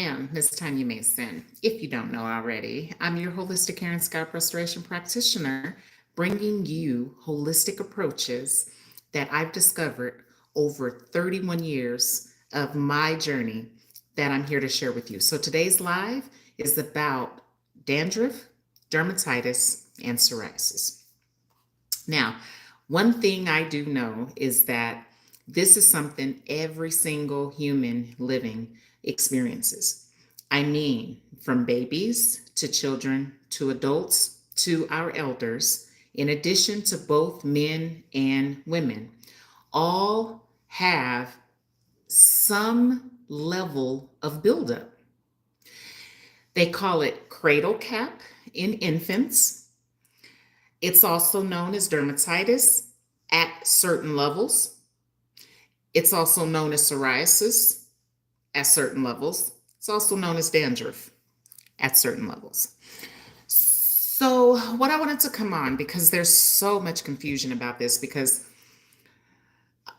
am Miss Tanya Mason. If you don't know already, I'm your holistic hair and scalp restoration practitioner, bringing you holistic approaches that I've discovered over 31 years of my journey that I'm here to share with you. So today's live is about dandruff, dermatitis, and psoriasis. Now, one thing I do know is that this is something every single human living experiences. I mean, from babies to children to adults to our elders, in addition to both men and women, all have some level of buildup. They call it cradle cap in infants. It's also known as dermatitis at certain levels. It's also known as psoriasis at certain levels. It's also known as dandruff at certain levels. So, what I wanted to come on, because there's so much confusion about this, because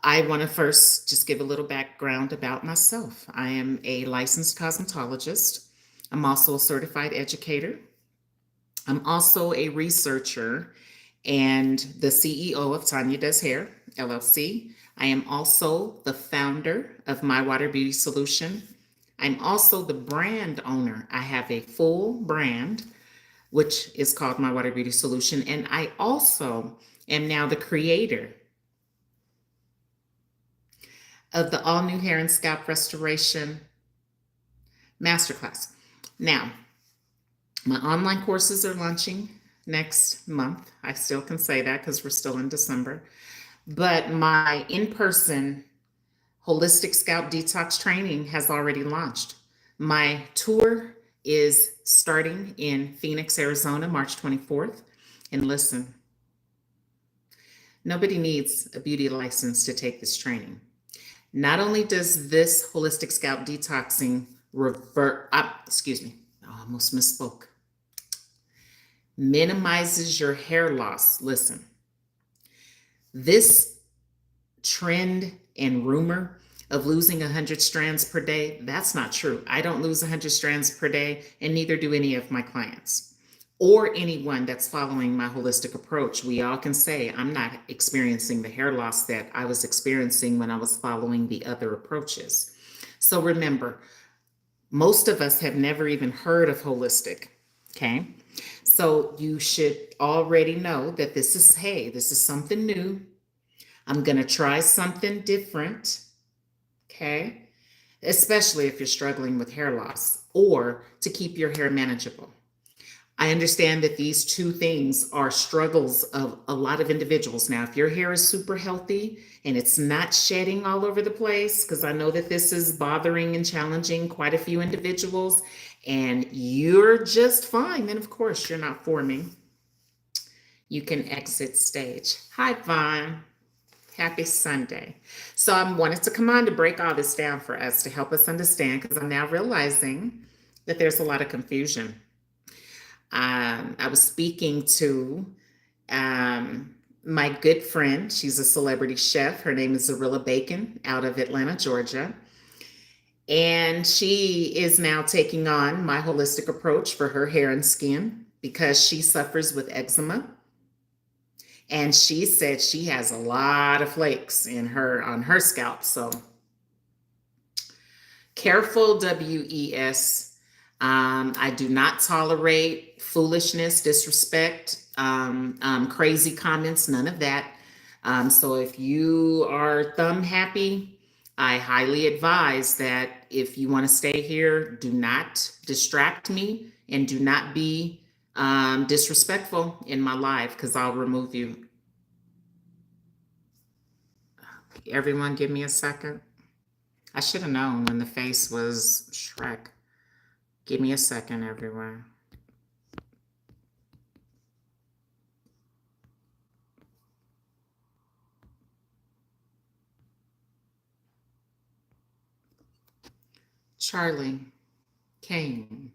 I want to first just give a little background about myself. I am a licensed cosmetologist. I'm also a certified educator. I'm also a researcher and the CEO of Tanya Does Hair, LLC. I am also the founder of My Water Beauty Solution. I'm also the brand owner. I have a full brand, which is called My Water Beauty Solution. And I also am now the creator of the All New Hair and Scalp Restoration Masterclass. Now, my online courses are launching next month. I still can say that because we're still in December. But my in-person holistic scalp detox training has already launched. My tour is starting in Phoenix, Arizona, March 24th. And listen, nobody needs a beauty license to take this training. Not only does this holistic scalp detoxing I almost misspoke. Minimizes your hair loss. Listen, this trend and rumor of losing 100 strands per day, that's not true. I don't lose 100 strands per day, and neither do any of my clients or anyone that's following my holistic approach. We all can say I'm not experiencing the hair loss that I was experiencing when I was following the other approaches. So remember, most of us have never even heard of holistic, okay? So you should already know that this is something new. I'm going to try something different, okay? Especially if you're struggling with hair loss or to keep your hair manageable. I understand that these two things are struggles of a lot of individuals. Now, if your hair is super healthy and it's not shedding all over the place, because I know that this is bothering and challenging quite a few individuals, and you're just fine, then of course you're not forming. You can exit stage. Hi, Vaughn. Happy Sunday. So I wanted to come on to break all this down for us to help us understand, because I'm now realizing that there's a lot of confusion. I was speaking to my good friend. She's a celebrity chef. Her name is Zarilla Bacon out of Atlanta, Georgia. And she is now taking on my holistic approach for her hair and skin because she suffers with eczema. And she said she has a lot of flakes on her scalp. So careful, WES. I do not tolerate foolishness, disrespect, crazy comments, none of that. So if you are thumb happy, I highly advise that if you want to stay here, do not distract me and do not be disrespectful in my live, because I'll remove you. Everyone give me a second. I should have known when the face was Shrek. Give me a second, everyone. Charlie, Kane.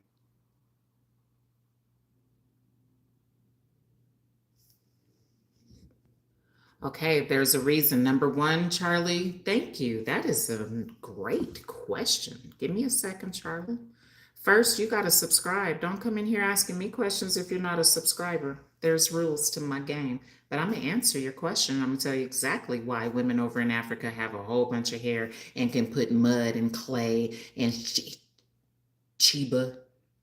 Okay, there's a reason. Number one, Charlie, thank you. That is a great question. Give me a second, Charlie. First, you got to subscribe. Don't come in here asking me questions if you're not a subscriber. There's rules to my game. But I'm going to answer your question. I'm going to tell you exactly why women over in Africa have a whole bunch of hair and can put mud and clay and Chiba,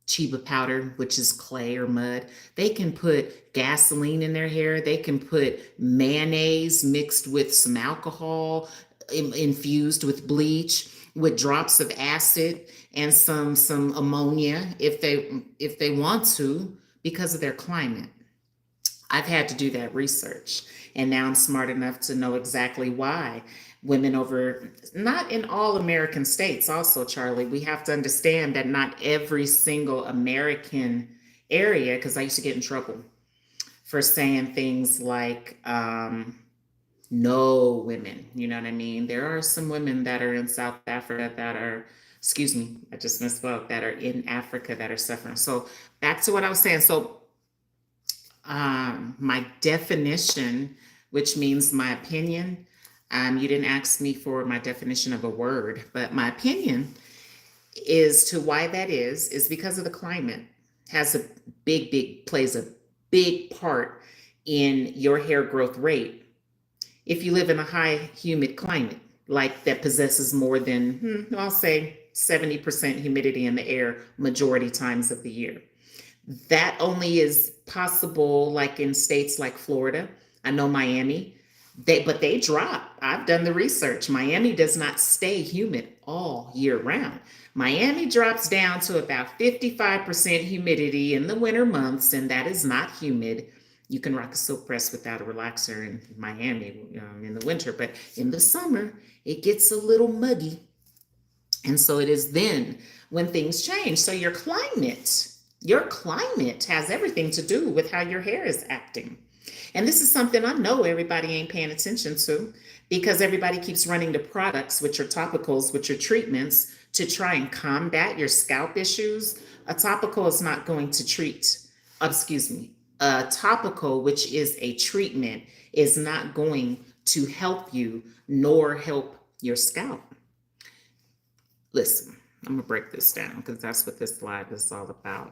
Chiba powder, which is clay or mud. They can put gasoline in their hair. They can put mayonnaise mixed with some alcohol, infused with bleach, with drops of acid and some ammonia if they want to because of their climate. I've had to do that research. And now I'm smart enough to know exactly why women over, not in all American states, also, Charlie, we have to understand that not every single American area, because I used to get in trouble for saying things like, no women, you know what I mean? There are some women that are in South Africa that are, excuse me, I just misspoke, that are in Africa that are suffering. So back to what I was saying. So my definition, which means my opinion. You didn't ask me for my definition of a word, but my opinion is to why that is because of the climate has a plays a big part in your hair growth rate. If you live in a high humid climate, like that possesses more than, I'll say 70% humidity in the air majority times of the year. That only is possible like in states like Florida. I know Miami. But they drop. I've done the research. Miami does not stay humid all year round. Miami drops down to about 55% humidity in the winter months, and that is not humid. You can rock a silk press without a relaxer in Miami in the winter, but in the summer, it gets a little muggy. And so it is then when things change. So your climate has everything to do with how your hair is acting. And this is something I know everybody ain't paying attention to because everybody keeps running to products, which are topicals, which are treatments to try and combat your scalp issues. A topical is not going to treat, excuse me, a topical, which is a treatment, is not going to help you nor help your scalp. Listen, I'm going to break this down because that's what this live is all about.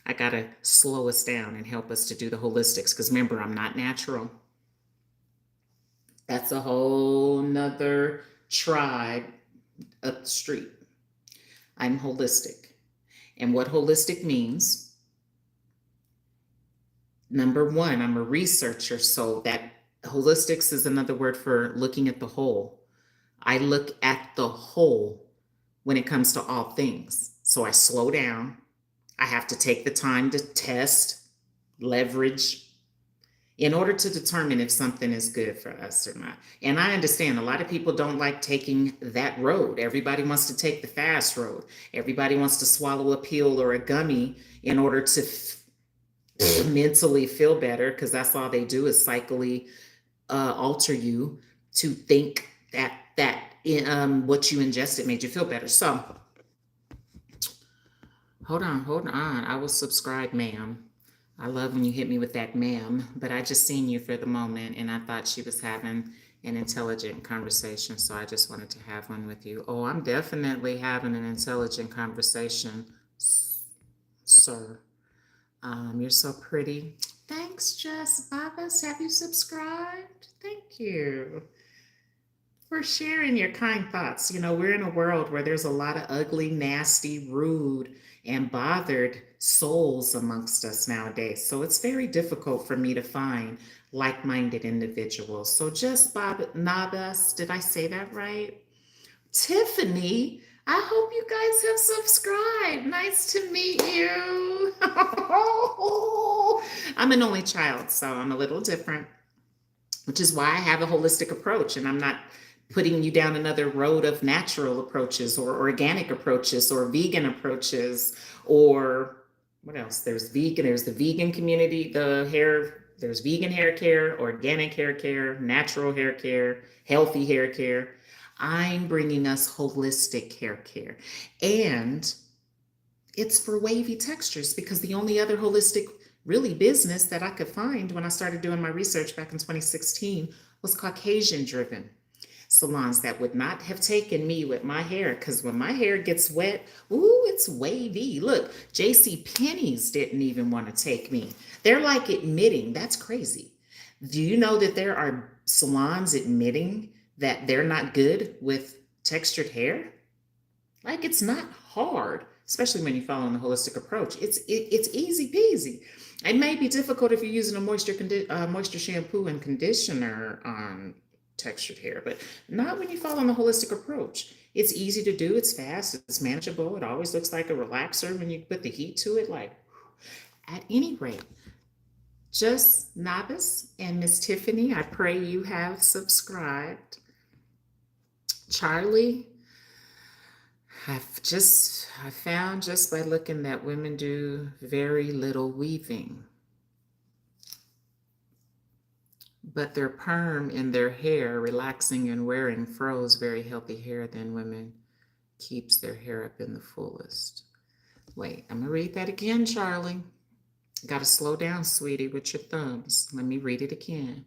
I got to slow us down and help us to do the holistics because remember, I'm not natural. That's a whole nother tribe up the street. I'm holistic. And what holistic means, number one, I'm a researcher, so that holistics is another word for looking at the whole. I look at the whole when it comes to all things. So I slow down. I have to take the time to test, leverage, in order to determine if something is good for us or not. And I understand a lot of people don't like taking that road. Everybody wants to take the fast road. Everybody wants to swallow a pill or a gummy in order to mentally feel better because that's all they do is psychically alter you to think that what you ingested made you feel better. So hold on. I will subscribe, ma'am. I love when you hit me with that, ma'am. But I just seen you for the moment, and I thought she was having an intelligent conversation, so I just wanted to have one with you. Oh, I'm definitely having an intelligent conversation, sir. You're so pretty. Thanks, Jess Babas. Have you subscribed? Thank you for sharing your kind thoughts. You know, we're in a world where there's a lot of ugly, nasty, rude, and bothered souls amongst us nowadays. So it's very difficult for me to find like minded individuals. So just Bob Nabas, did I say that right? Tiffany, I hope you guys have subscribed. Nice to meet you. I'm an only child, so I'm a little different, which is why I have a holistic approach and I'm not putting you down another road of natural approaches or organic approaches or vegan approaches or what else? There's the vegan community, there's vegan hair care, organic hair care, natural hair care, healthy hair care. I'm bringing us holistic hair care. And it's for wavy textures because the only other holistic really business that I could find when I started doing my research back in 2016 was Caucasian driven salons that would not have taken me with my hair, because when my hair gets wet, ooh, it's wavy. Look, JC Penney's didn't even want to take me. They're like admitting, that's crazy. Do you know that there are salons admitting that they're not good with textured hair? Like, it's not hard, especially when you follow the holistic approach. It's easy peasy. It may be difficult if you're using a moisture shampoo and conditioner on textured hair, but not when you follow the holistic approach. It's easy to do. It's fast. It's manageable. It always looks like a relaxer when you put the heat to it. Like, at any rate, just Novice and Miss Tiffany, I pray you have subscribed. Charlie, I found just by looking that women do very little weaving, but their perm in their hair, relaxing and wearing froze very healthy hair than women keeps their hair up in the fullest. Wait, I'm gonna read that again, Charlie. Got to slow down, sweetie, with your thumbs. Let me read it again,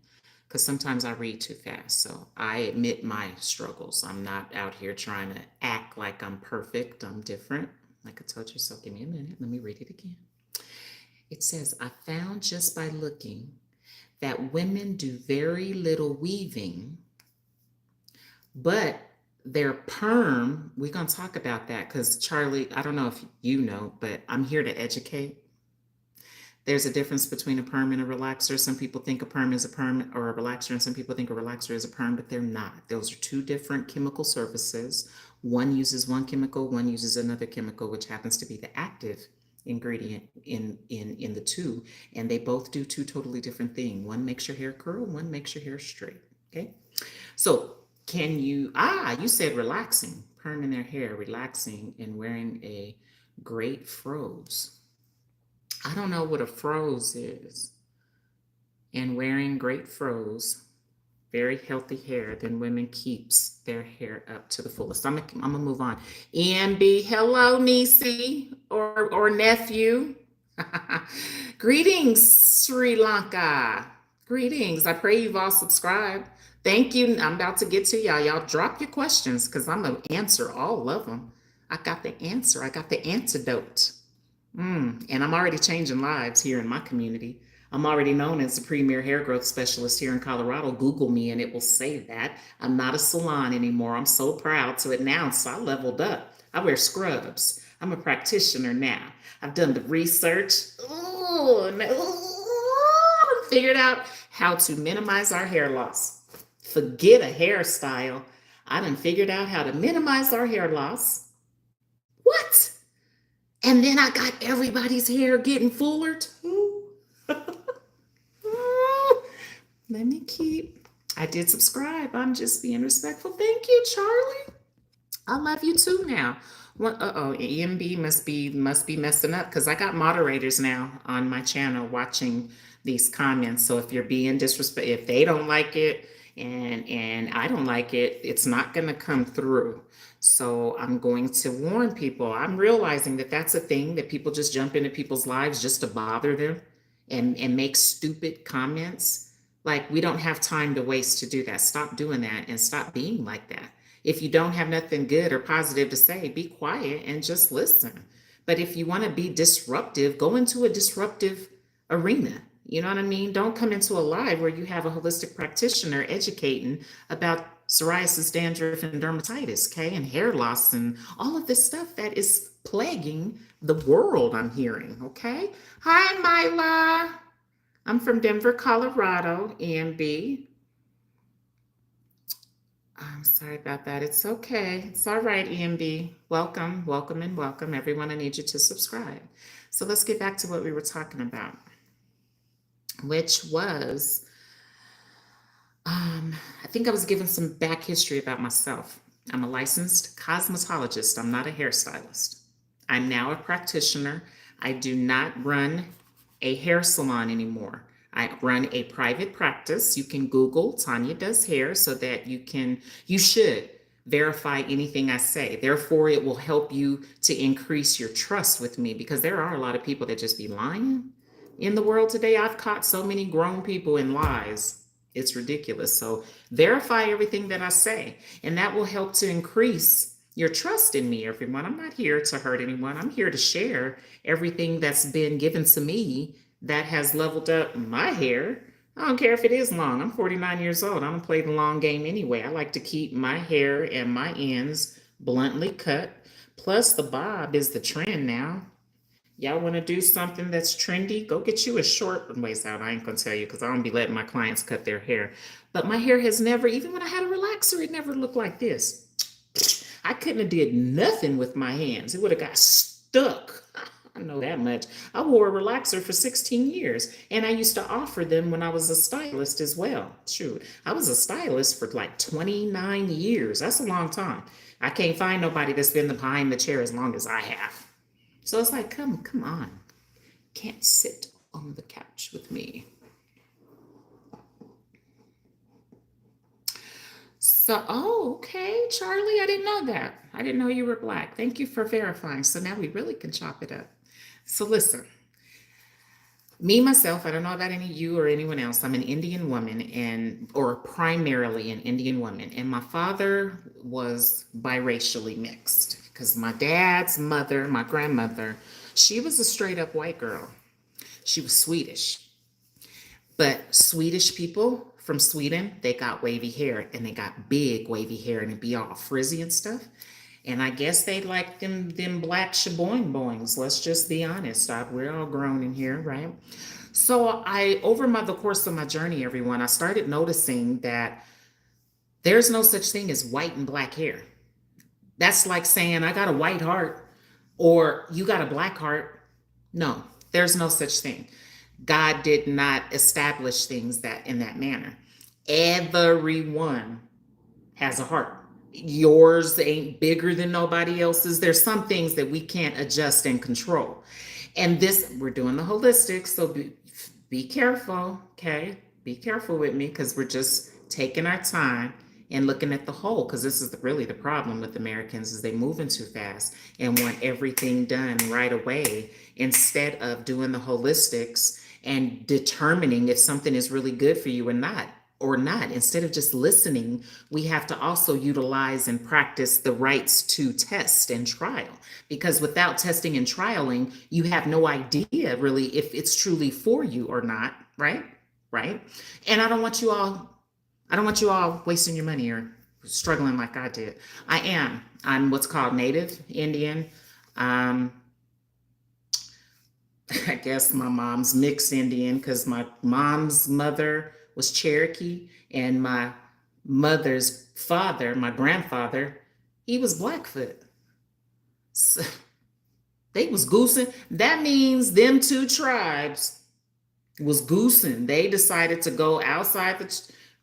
because sometimes I read too fast. So I admit my struggles. I'm not out here trying to act like I'm perfect. I'm different. Like I told you, so give me a minute. Let me read it again. It says, I found just by looking that women do very little weaving, but their perm, we're going to talk about that because Charlie, I don't know if you know, but I'm here to educate. There's a difference between a perm and a relaxer. Some people think a perm is a perm or a relaxer, and some people think a relaxer is a perm, but they're not. Those are two different chemical surfaces. One uses one chemical, one uses another chemical, which happens to be the active ingredient in the two. And they both do two totally different things. One makes your hair curl, one makes your hair straight. Okay. So you said relaxing, perm in their hair, relaxing, and wearing a great froze. I don't know what a froze is. And wearing great froze, very healthy hair, then women keeps their hair up to the fullest. I'm gonna move on. EMB, hello, niecey or nephew. Greetings, Sri Lanka. Greetings. I pray you've all subscribed. Thank you. I'm about to get to y'all. Y'all drop your questions because I'm gonna answer all of them. I got the answer. I got the antidote. And I'm already changing lives here in my community. I'm already known as the premier hair growth specialist here in Colorado. Google me and it will say that. I'm not a salon anymore. I'm so proud to announce I leveled up. I wear scrubs. I'm a practitioner now. I've done the research. Figured out how to minimize our hair loss. Forget a hairstyle. I done figured out how to minimize our hair loss. What? And then I got everybody's hair getting fuller too. Let me keep. I did subscribe. I'm just being respectful. Thank you, Charlie. I love you too now. What? EMB must be messing up because I got moderators now on my channel watching these comments. So if you're being disrespectful, if they don't like it and I don't like it, it's not going to come through. So I'm going to warn people. I'm realizing that that's a thing that people just jump into people's lives just to bother them and make stupid comments. Like, we don't have time to waste to do that. Stop doing that and stop being like that. If you don't have nothing good or positive to say, be quiet and just listen. But if you want to be disruptive, go into a disruptive arena. You know what I mean? Don't come into a live where you have a holistic practitioner educating about psoriasis, dandruff, and dermatitis, okay, and hair loss and all of this stuff that is plaguing the world, I'm hearing, okay? Hi, Myla. I'm from Denver, Colorado, EMB. I'm sorry about that. It's okay. It's all right, EMB. Welcome, welcome, and welcome. Everyone, I need you to subscribe. So let's get back to what we were talking about, which was, I think I was given some back history about myself. I'm a licensed cosmetologist. I'm not a hairstylist. I'm now a practitioner. I do not run a hair salon anymore. I run a private practice. You can Google Tanya does hair so that you should verify anything I say. Therefore, it will help you to increase your trust with me because there are a lot of people that just be lying in the world today. I've caught so many grown people in lies. It's ridiculous. So verify everything that I say, and that will help to increase your trust in me, everyone. I'm not here to hurt anyone. I'm here to share everything that's been given to me that has leveled up my hair. I don't care if it is long. I'm 49 years old. I don't play the long game anyway. I like to keep my hair and my ends bluntly cut. Plus, the bob is the trend now. Y'all want to do something that's trendy? Go get you a short waist out. I ain't gonna tell you because I don't be letting my clients cut their hair. But my hair has never, even when I had a relaxer, it never looked like this. I couldn't have did nothing with my hands. It would have got stuck. I know that much. I wore a relaxer for 16 years, and I used to offer them when I was a stylist as well. Shoot, I was a stylist for like 29 years. That's a long time. I can't find nobody that's been behind the chair as long as I have. So it's like, come on. Can't sit on the couch with me. So, oh, okay, Charlie, I didn't know that. I didn't know you were Black. Thank you for verifying. So now we really can chop it up. So listen, me, myself, I don't know about any of you or anyone else. I'm an Indian woman or primarily an Indian woman. And my father was biracially mixed because my dad's mother, my grandmother, she was a straight up white girl. She was Swedish. But Swedish people from Sweden, they got wavy hair and they got big wavy hair and it'd be all frizzy and stuff. And I guess they like them black shaboing boings. Let's just be honest. We're all grown in here, right? So over the course of my journey, everyone, I started noticing that there's no such thing as white and black hair. That's like saying I got a white heart or you got a black heart. No, there's no such thing. God did not establish things that in that manner. Everyone has a heart. Yours ain't bigger than nobody else's. There's some things that we can't adjust and control. And we're doing the holistic, so be careful, okay? Be careful with me because we're just taking our time and looking at the whole, because this is really the problem with Americans is they moving too fast and want everything done right away instead of doing the holistics and determining if something is really good for you or not. Instead of just listening, we have to also utilize and practice the rights to test and trial. Because without testing and trialing, you have no idea really if it's truly for you or not, right? Right? And I don't want you all wasting your money or struggling like I did. I'm what's called Native Indian. I guess my mom's mixed Indian because my mom's mother was Cherokee and my mother's father, my grandfather, he was Blackfoot. So, they was goosing. That means them two tribes was goosing. They decided to go outside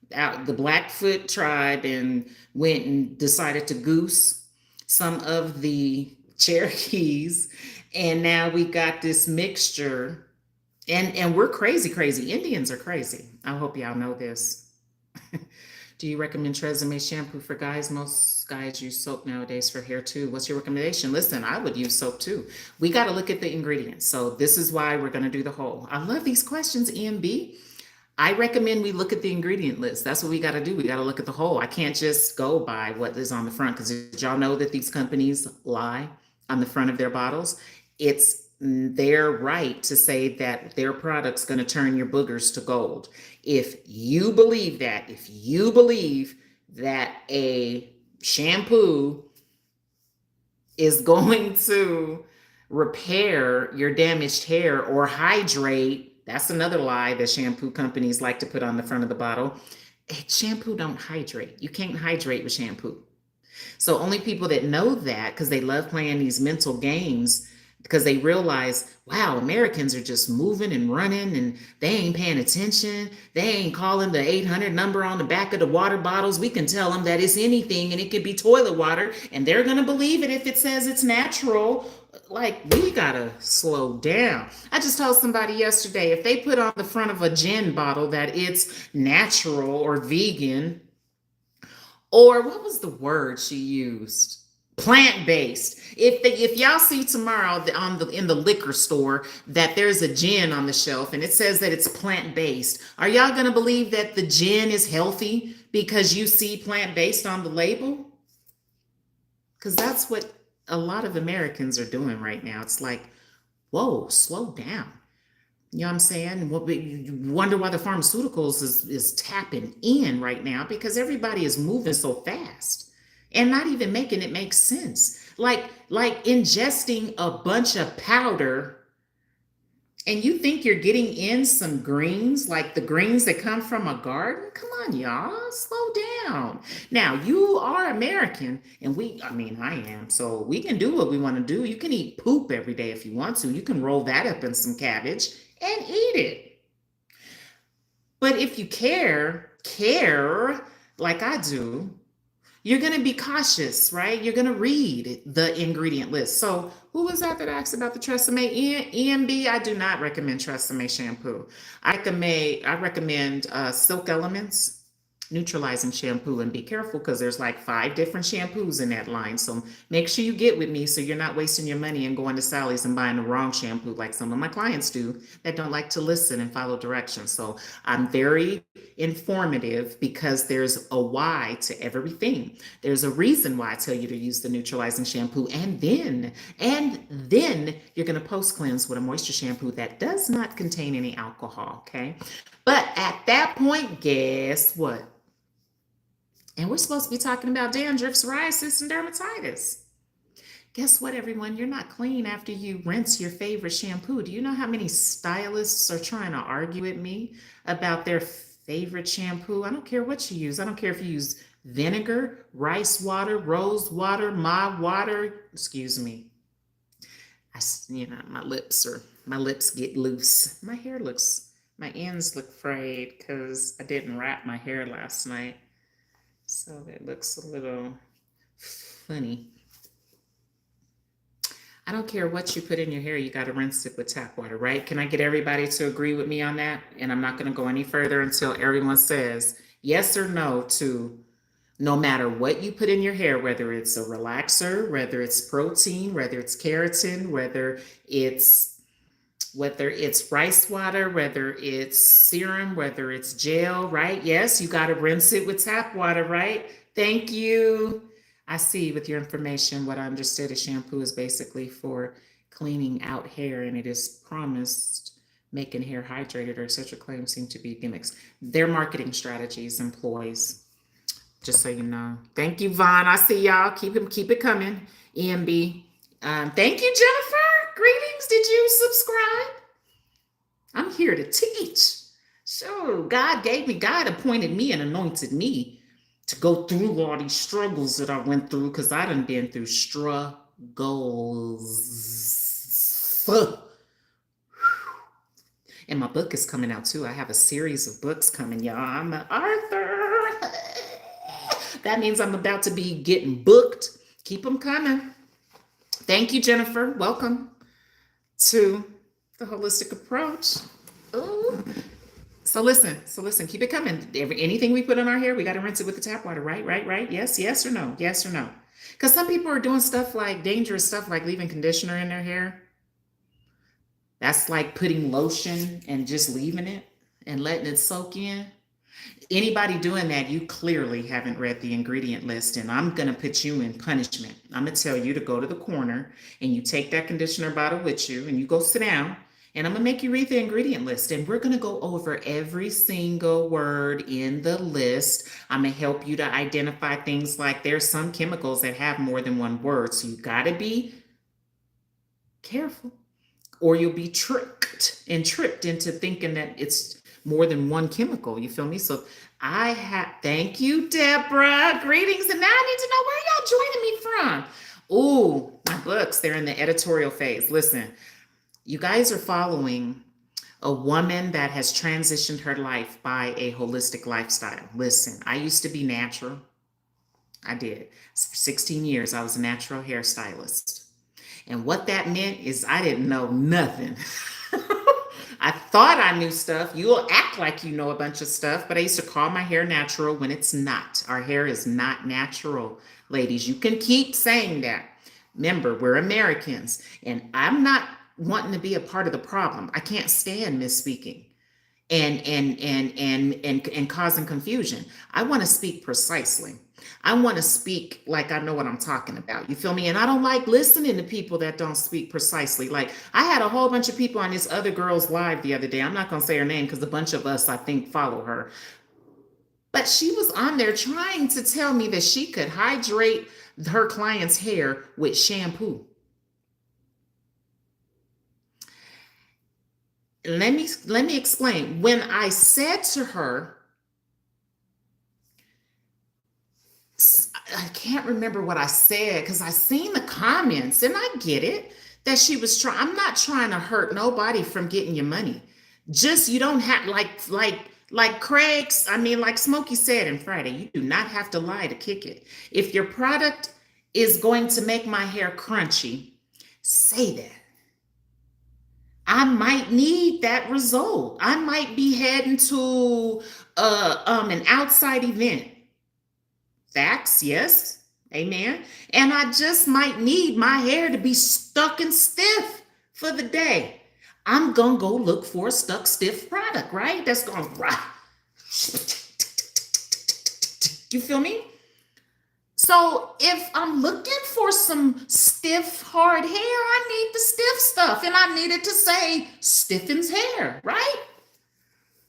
the Blackfoot tribe and went and decided to goose some of the Cherokees. And now we got this mixture. And we're crazy. Indians are crazy. I hope y'all know this. Do you recommend Tresemme shampoo for guys? Most guys use soap nowadays for hair too. What's your recommendation? Listen, I would use soap too. We got to look at the ingredients. So this is why we're going to do the whole. I love these questions, EMB. I recommend we look at the ingredient list. That's what we got to do. We got to look at the whole. I can't just go by what is on the front because did y'all know that these companies lie on the front of their bottles? It's their right to say that their product's going to turn your boogers to gold. If you believe that a shampoo is going to repair your damaged hair or hydrate, that's another lie that shampoo companies like to put on the front of the bottle. Shampoo don't hydrate. You can't hydrate with shampoo. So only people that know that, because they love playing these mental games, because they realize, wow, Americans are just moving and running and they ain't paying attention. They ain't calling the 800 number on the back of the water bottles. We can tell them that it's anything and it could be toilet water and they're going to believe it if it says it's natural. Like, we got to slow down. I just told somebody yesterday, if they put on the front of a gin bottle that it's natural or vegan, or what was the word she used? Plant-based. If y'all see tomorrow in the liquor store that there's a gin on the shelf and it says that it's plant-based, are y'all gonna believe that the gin is healthy because you see plant-based on the label? Because that's what a lot of Americans are doing right now. It's like, whoa, slow down. You know what I'm saying? You wonder why the pharmaceuticals is tapping in right now because everybody is moving so fast and not even making it make sense. Like ingesting a bunch of powder and you think you're getting in some greens, like the greens that come from a garden? Come on, y'all, slow down. Now, you are American, and I mean, I am, so we can do what we want to do. You can eat poop every day if you want to. You can roll that up in some cabbage and eat it. But if you care like I do, you're going to be cautious, right? You're going to read the ingredient list. So, who was that asked about the Tresemme EMB? I do not recommend Tresemme shampoo. I recommend Silk Elements neutralizing shampoo, and be careful because there's like 5 different shampoos in that line. So make sure you get with me so you're not wasting your money and going to Sally's and buying the wrong shampoo like some of my clients do that don't like to listen and follow directions. So I'm very informative because there's a why to everything. There's a reason why I tell you to use the neutralizing shampoo, and then you're going to post cleanse with a moisture shampoo that does not contain any alcohol. Okay, but at that point, guess what? And we're supposed to be talking about dandruff, psoriasis, and dermatitis. Guess what, everyone? You're not clean after you rinse your favorite shampoo. Do you know how many stylists are trying to argue with me about their favorite shampoo? I don't care what you use. I don't care if you use vinegar, rice water, rose water, my water. Excuse me. My lips get loose. My ends look frayed because I didn't wrap my hair last night. So it looks a little funny. I don't care what you put in your hair, you got to rinse it with tap water, right? Can I get everybody to agree with me on that? And I'm not going to go any further until everyone says yes or no to no matter what you put in your hair, whether it's a relaxer, whether it's protein, whether it's keratin, whether it's rice water, whether it's serum, whether it's gel, right? Yes, you got to rinse it with tap water, right? Thank you. I see with your information what I understood a shampoo is basically for cleaning out hair, and it is promised making hair hydrated, or such a claim seem to be gimmicks. Their marketing strategies employs, just so you know. Thank you, Vaughn. I see y'all. Keep it coming. EMB. Thank you, Jennifer. Greetings. Did you subscribe? I'm here to teach. So God appointed me and anointed me to go through all these struggles that I went through because I done been through struggles. And my book is coming out too. I have a series of books coming, y'all. I'm an author. That means I'm about to be getting booked. Keep them coming. Thank you, Jennifer. Welcome to the holistic approach. Ooh. So listen, keep it coming. Anything we put on our hair, we got to rinse it with the tap water, right? Yes or no? Yes or no? Because some people are doing stuff like dangerous stuff like leaving conditioner in their hair. That's like putting lotion and just leaving it and letting it soak in. Anybody doing that, you clearly haven't read the ingredient list, and I'm going to put you in punishment. I'm going to tell you to go to the corner and you take that conditioner bottle with you and you go sit down, and I'm going to make you read the ingredient list, and we're going to go over every single word in the list. I'm going to help you to identify things like there's some chemicals that have more than one word, so you got to be careful or you'll be tricked into thinking that it's more than one chemical. You feel me? So thank you, Deborah. Greetings. And now I need to know where y'all joining me from. Ooh, my books, they're in the editorial phase. Listen, you guys are following a woman that has transitioned her life by a holistic lifestyle. Listen, I used to be natural. I did. For 16 years, I was a natural hairstylist. And what that meant is I didn't know nothing I thought I knew stuff. You'll act like you know a bunch of stuff, but I used to call my hair natural when it's not. Our hair is not natural, ladies. You can keep saying that. Remember, we're Americans, and I'm not wanting to be a part of the problem. I can't stand misspeaking and causing confusion. I want to speak precisely. I want to speak like I know what I'm talking about. You feel me? And I don't like listening to people that don't speak precisely. Like I had a whole bunch of people on this other girl's live the other day. I'm not going to say her name because a bunch of us, I think, follow her. But she was on there trying to tell me that she could hydrate her client's hair with shampoo. Let me explain. When I said to her, I can't remember what I said because I seen the comments and I get it that she was trying. I'm not trying to hurt nobody from getting your money. Just you don't have like Craig's. I mean, like Smokey said in Friday, you do not have to lie to kick it. If your product is going to make my hair crunchy, say that. I might need that result. I might be heading to an outside event. Facts, yes. Amen. And I just might need my hair to be stuck and stiff for the day. I'm going to go look for a stuck stiff product, right? That's going to, you feel me? So if I'm looking for some stiff, hard hair, I need the stiff stuff. And I needed to say stiffens hair, right?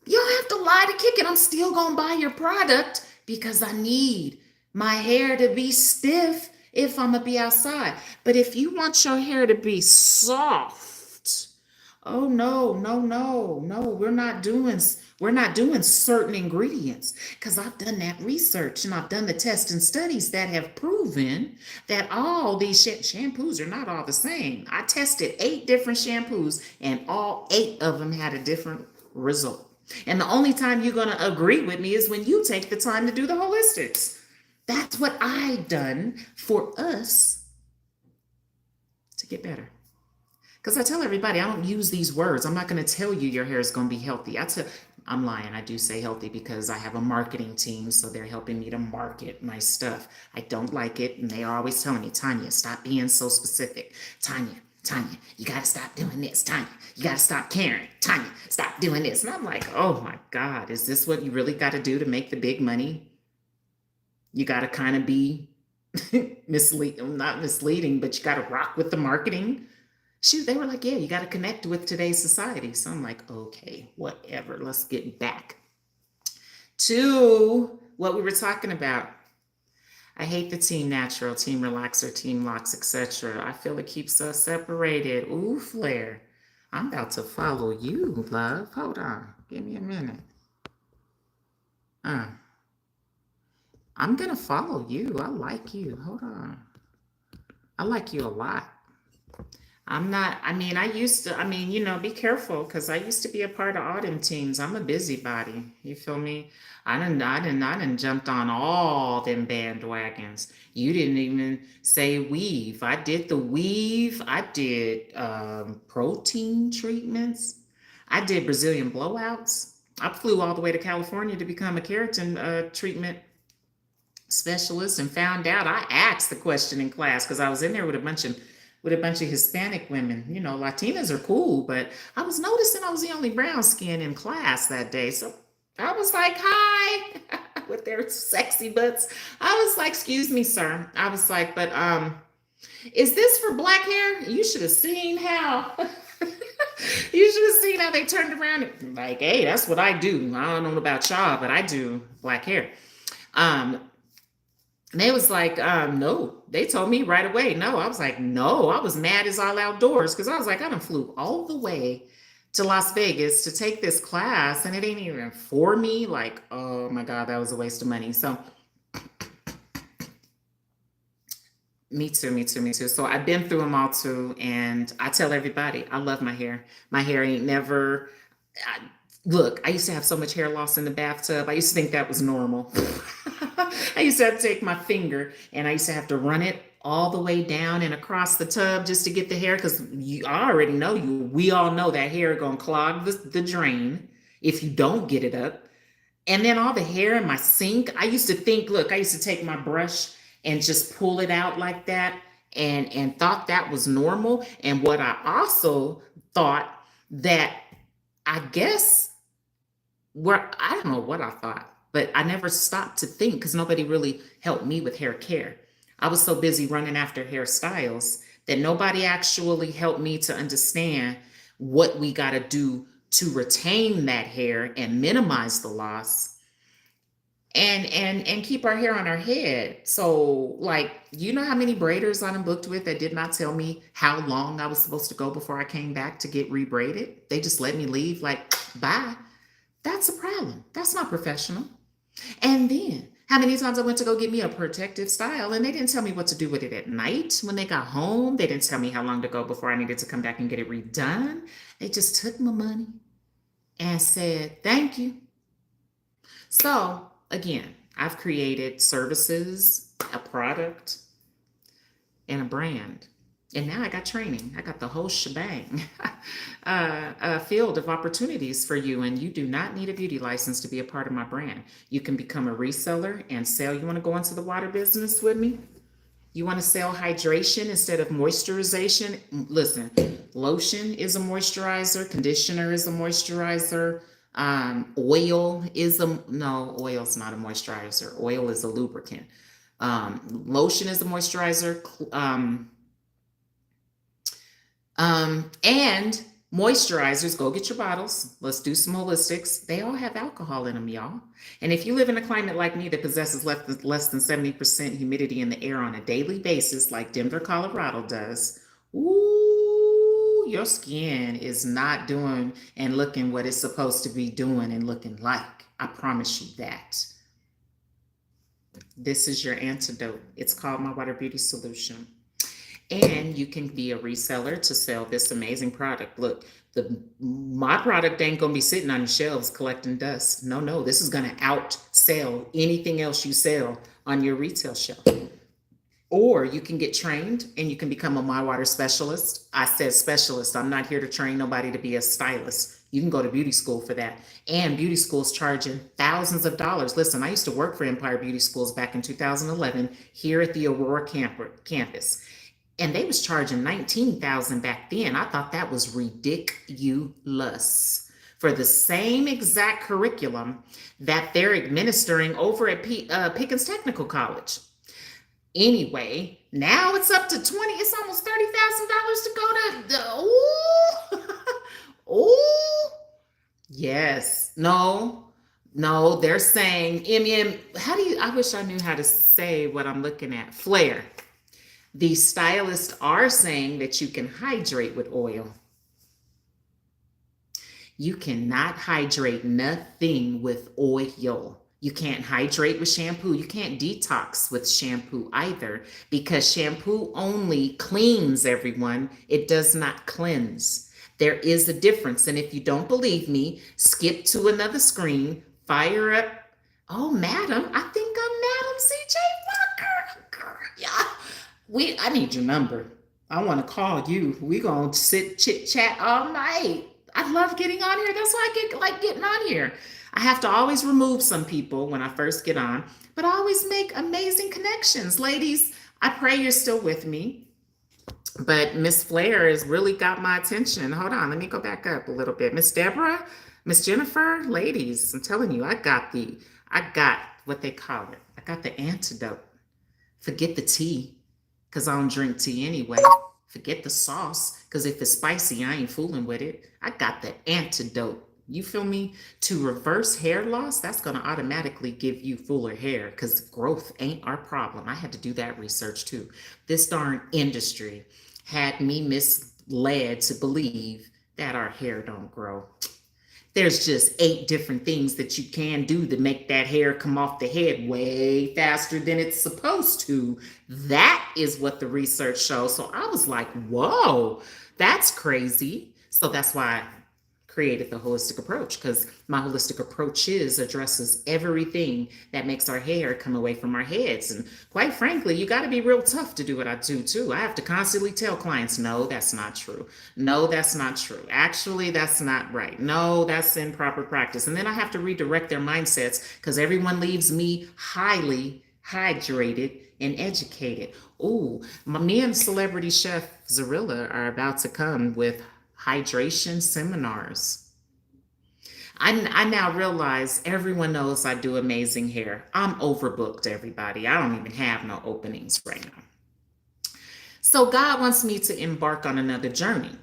You don't have to lie to kick it. I'm still going to buy your product because I need my hair to be stiff if I'm going to be outside. But if you want your hair to be soft, oh no, no, no, no, we're not doing certain ingredients because I've done that research and I've done the tests and studies that have proven that all these shampoos are not all the same. I tested 8 different shampoos and all 8 of them had a different result. And the only time you're going to agree with me is when you take the time to do the holistics. That's what I done for us to get better. Because I tell everybody, I don't use these words. I'm not going to tell you your hair is going to be healthy. I'm lying. I do say healthy because I have a marketing team, so they're helping me to market my stuff. I don't like it, and they are always telling me, Tanya, stop being so specific. Tanya, you got to stop doing this. Tanya, you got to stop caring. Tanya, stop doing this. And I'm like, oh my God, is this what you really got to do to make the big money? You got to kind of be not misleading, but you got to rock with the marketing. Shoot, they were like, yeah, you got to connect with today's society. So I'm like, okay, whatever. Let's get back to what we were talking about. I hate the team natural, team relaxer, team locks, etc. I feel it keeps us separated. Ooh, Flair. I'm about to follow you, love. Hold on. Give me a minute. I'm going to follow you. I like you. Hold on. I like you a lot. Be careful because I used to be a part of all them teams. I'm a busybody. You feel me? I done jumped on all them bandwagons. You didn't even say weave. I did the weave. I did protein treatments. I did Brazilian blowouts. I flew all the way to California to become a keratin treatment specialist and found out. I asked the question in class because I was in there with a bunch of Hispanic women. You know, Latinas are cool, but I was noticing I was the only brown skin in class that day. So I was like, hi, with their sexy butts. I was like, excuse me, sir. I was like, but is this for black hair? You should have seen how they turned around and like, hey, that's what I do. I don't know about y'all, but I do black hair. And they was like, no. They told me right away, no. I was like, no. I was mad as all outdoors because I was like, I done flew all the way to Las Vegas to take this class and it ain't even for me. Like, oh my God, that was a waste of money. So me too. So I've been through them all too. And I tell everybody, I love my hair. My hair ain't never, look, I used to have so much hair loss in the bathtub. I used to think that was normal. I used to have to take my finger and I used to have to run it all the way down and across the tub just to get the hair, because you I already know you. We all know that hair gonna clog the drain if you don't get it up. And then all the hair in my sink, I used to think, look, I used to take my brush and just pull it out like that, and thought that was normal. And what I also thought that, I guess, where I don't know what I thought, but I never stopped to think because nobody really helped me with hair care. I was so busy running after hairstyles that nobody actually helped me to understand what we got to do to retain that hair and minimize the loss, and keep our hair on our head. So, like, you know how many braiders I done booked with that did not tell me how long I was supposed to go before I came back to get rebraided? They just let me leave, like, bye. That's a problem. That's not professional. And then, how many times I went to go get me a protective style and they didn't tell me what to do with it at night when they got home? They didn't tell me how long to go before I needed to come back and get it redone. They just took my money and said, thank you. So, again, I've created services, a product, and a brand. And now I got training. I got the whole shebang, a field of opportunities for you. And you do not need a beauty license to be a part of my brand. You can become a reseller and sell. You want to go into the water business with me? You want to sell hydration instead of moisturization? Listen, lotion is a moisturizer. Conditioner is a moisturizer. Oil is no, oil's not a moisturizer. Oil is a lubricant. Lotion is a moisturizer. And moisturizers, go get your bottles. Let's do some holistics. They all have alcohol in them, y'all. And if you live in a climate like me that possesses less than 70% humidity in the air on a daily basis, like Denver, Colorado does, ooh, your skin is not doing and looking what it's supposed to be doing and looking like. I promise you that. This is your antidote. It's called My Water Beauty Solution. And you can be a reseller to sell this amazing product. Look, my product ain't gonna be sitting on your shelves collecting dust. No, this is gonna outsell anything else you sell on your retail shelf. Or you can get trained and you can become a My Water specialist. I said specialist. I'm not here to train nobody to be a stylist. You can go to beauty school for that. And beauty schools charging thousands of dollars. Listen, I used to work for Empire Beauty Schools back in 2011 here at the Aurora campus. And they was charging $19,000 back then. I thought that was ridiculous for the same exact curriculum that they're administering over at Pickens Technical College. Anyway, now it's up to 20. It's almost $30,000 to go to the. Ooh, yes. No, they're saying how do you? I wish I knew how to say what I'm looking at. Flare. The stylists are saying that you can hydrate with oil. You cannot hydrate nothing with oil. You can't hydrate with shampoo. You can't detox with shampoo either, because shampoo only cleans, everyone. It does not cleanse. There is a difference. And if you don't believe me, skip to another screen, fire up. Oh, madam, I think I'm Madam CJ Walker. Yeah. I need your number. I want to call you. We gonna sit chit chat all night. I love getting on here. That's why I like getting on here. I have to always remove some people when I first get on, but I always make amazing connections. Ladies, I pray you're still with me. But Miss Flair has really got my attention. Hold on, let me go back up a little bit. Miss Deborah, Miss Jennifer, ladies, I'm telling you, I got what they call it. I got the antidote. Forget the tea, because I don't drink tea anyway. Forget the sauce, because if it's spicy, I ain't fooling with it. I got the antidote. You feel me? To reverse hair loss, that's going to automatically give you fuller hair, because growth ain't our problem. I had to do that research too. This darn industry had me misled to believe that our hair don't grow. There's just 8 different things that you can do to make that hair come off the head way faster than it's supposed to. That is what the research shows. So I was like, whoa, that's crazy. So that's why I created the holistic approach, because my holistic approaches addresses everything that makes our hair come away from our heads. And quite frankly, you got to be real tough to do what I do too. I have to constantly tell clients, no, that's not true. No, that's not true. Actually, that's not right. No, that's improper practice. And then I have to redirect their mindsets, because everyone leaves me highly hydrated and educated. Ooh, me and celebrity chef Zarilla are about to come with hydration seminars. I now realize everyone knows I do amazing hair. I'm overbooked, everybody. I don't even have no openings right now. So God wants me to embark on another journey.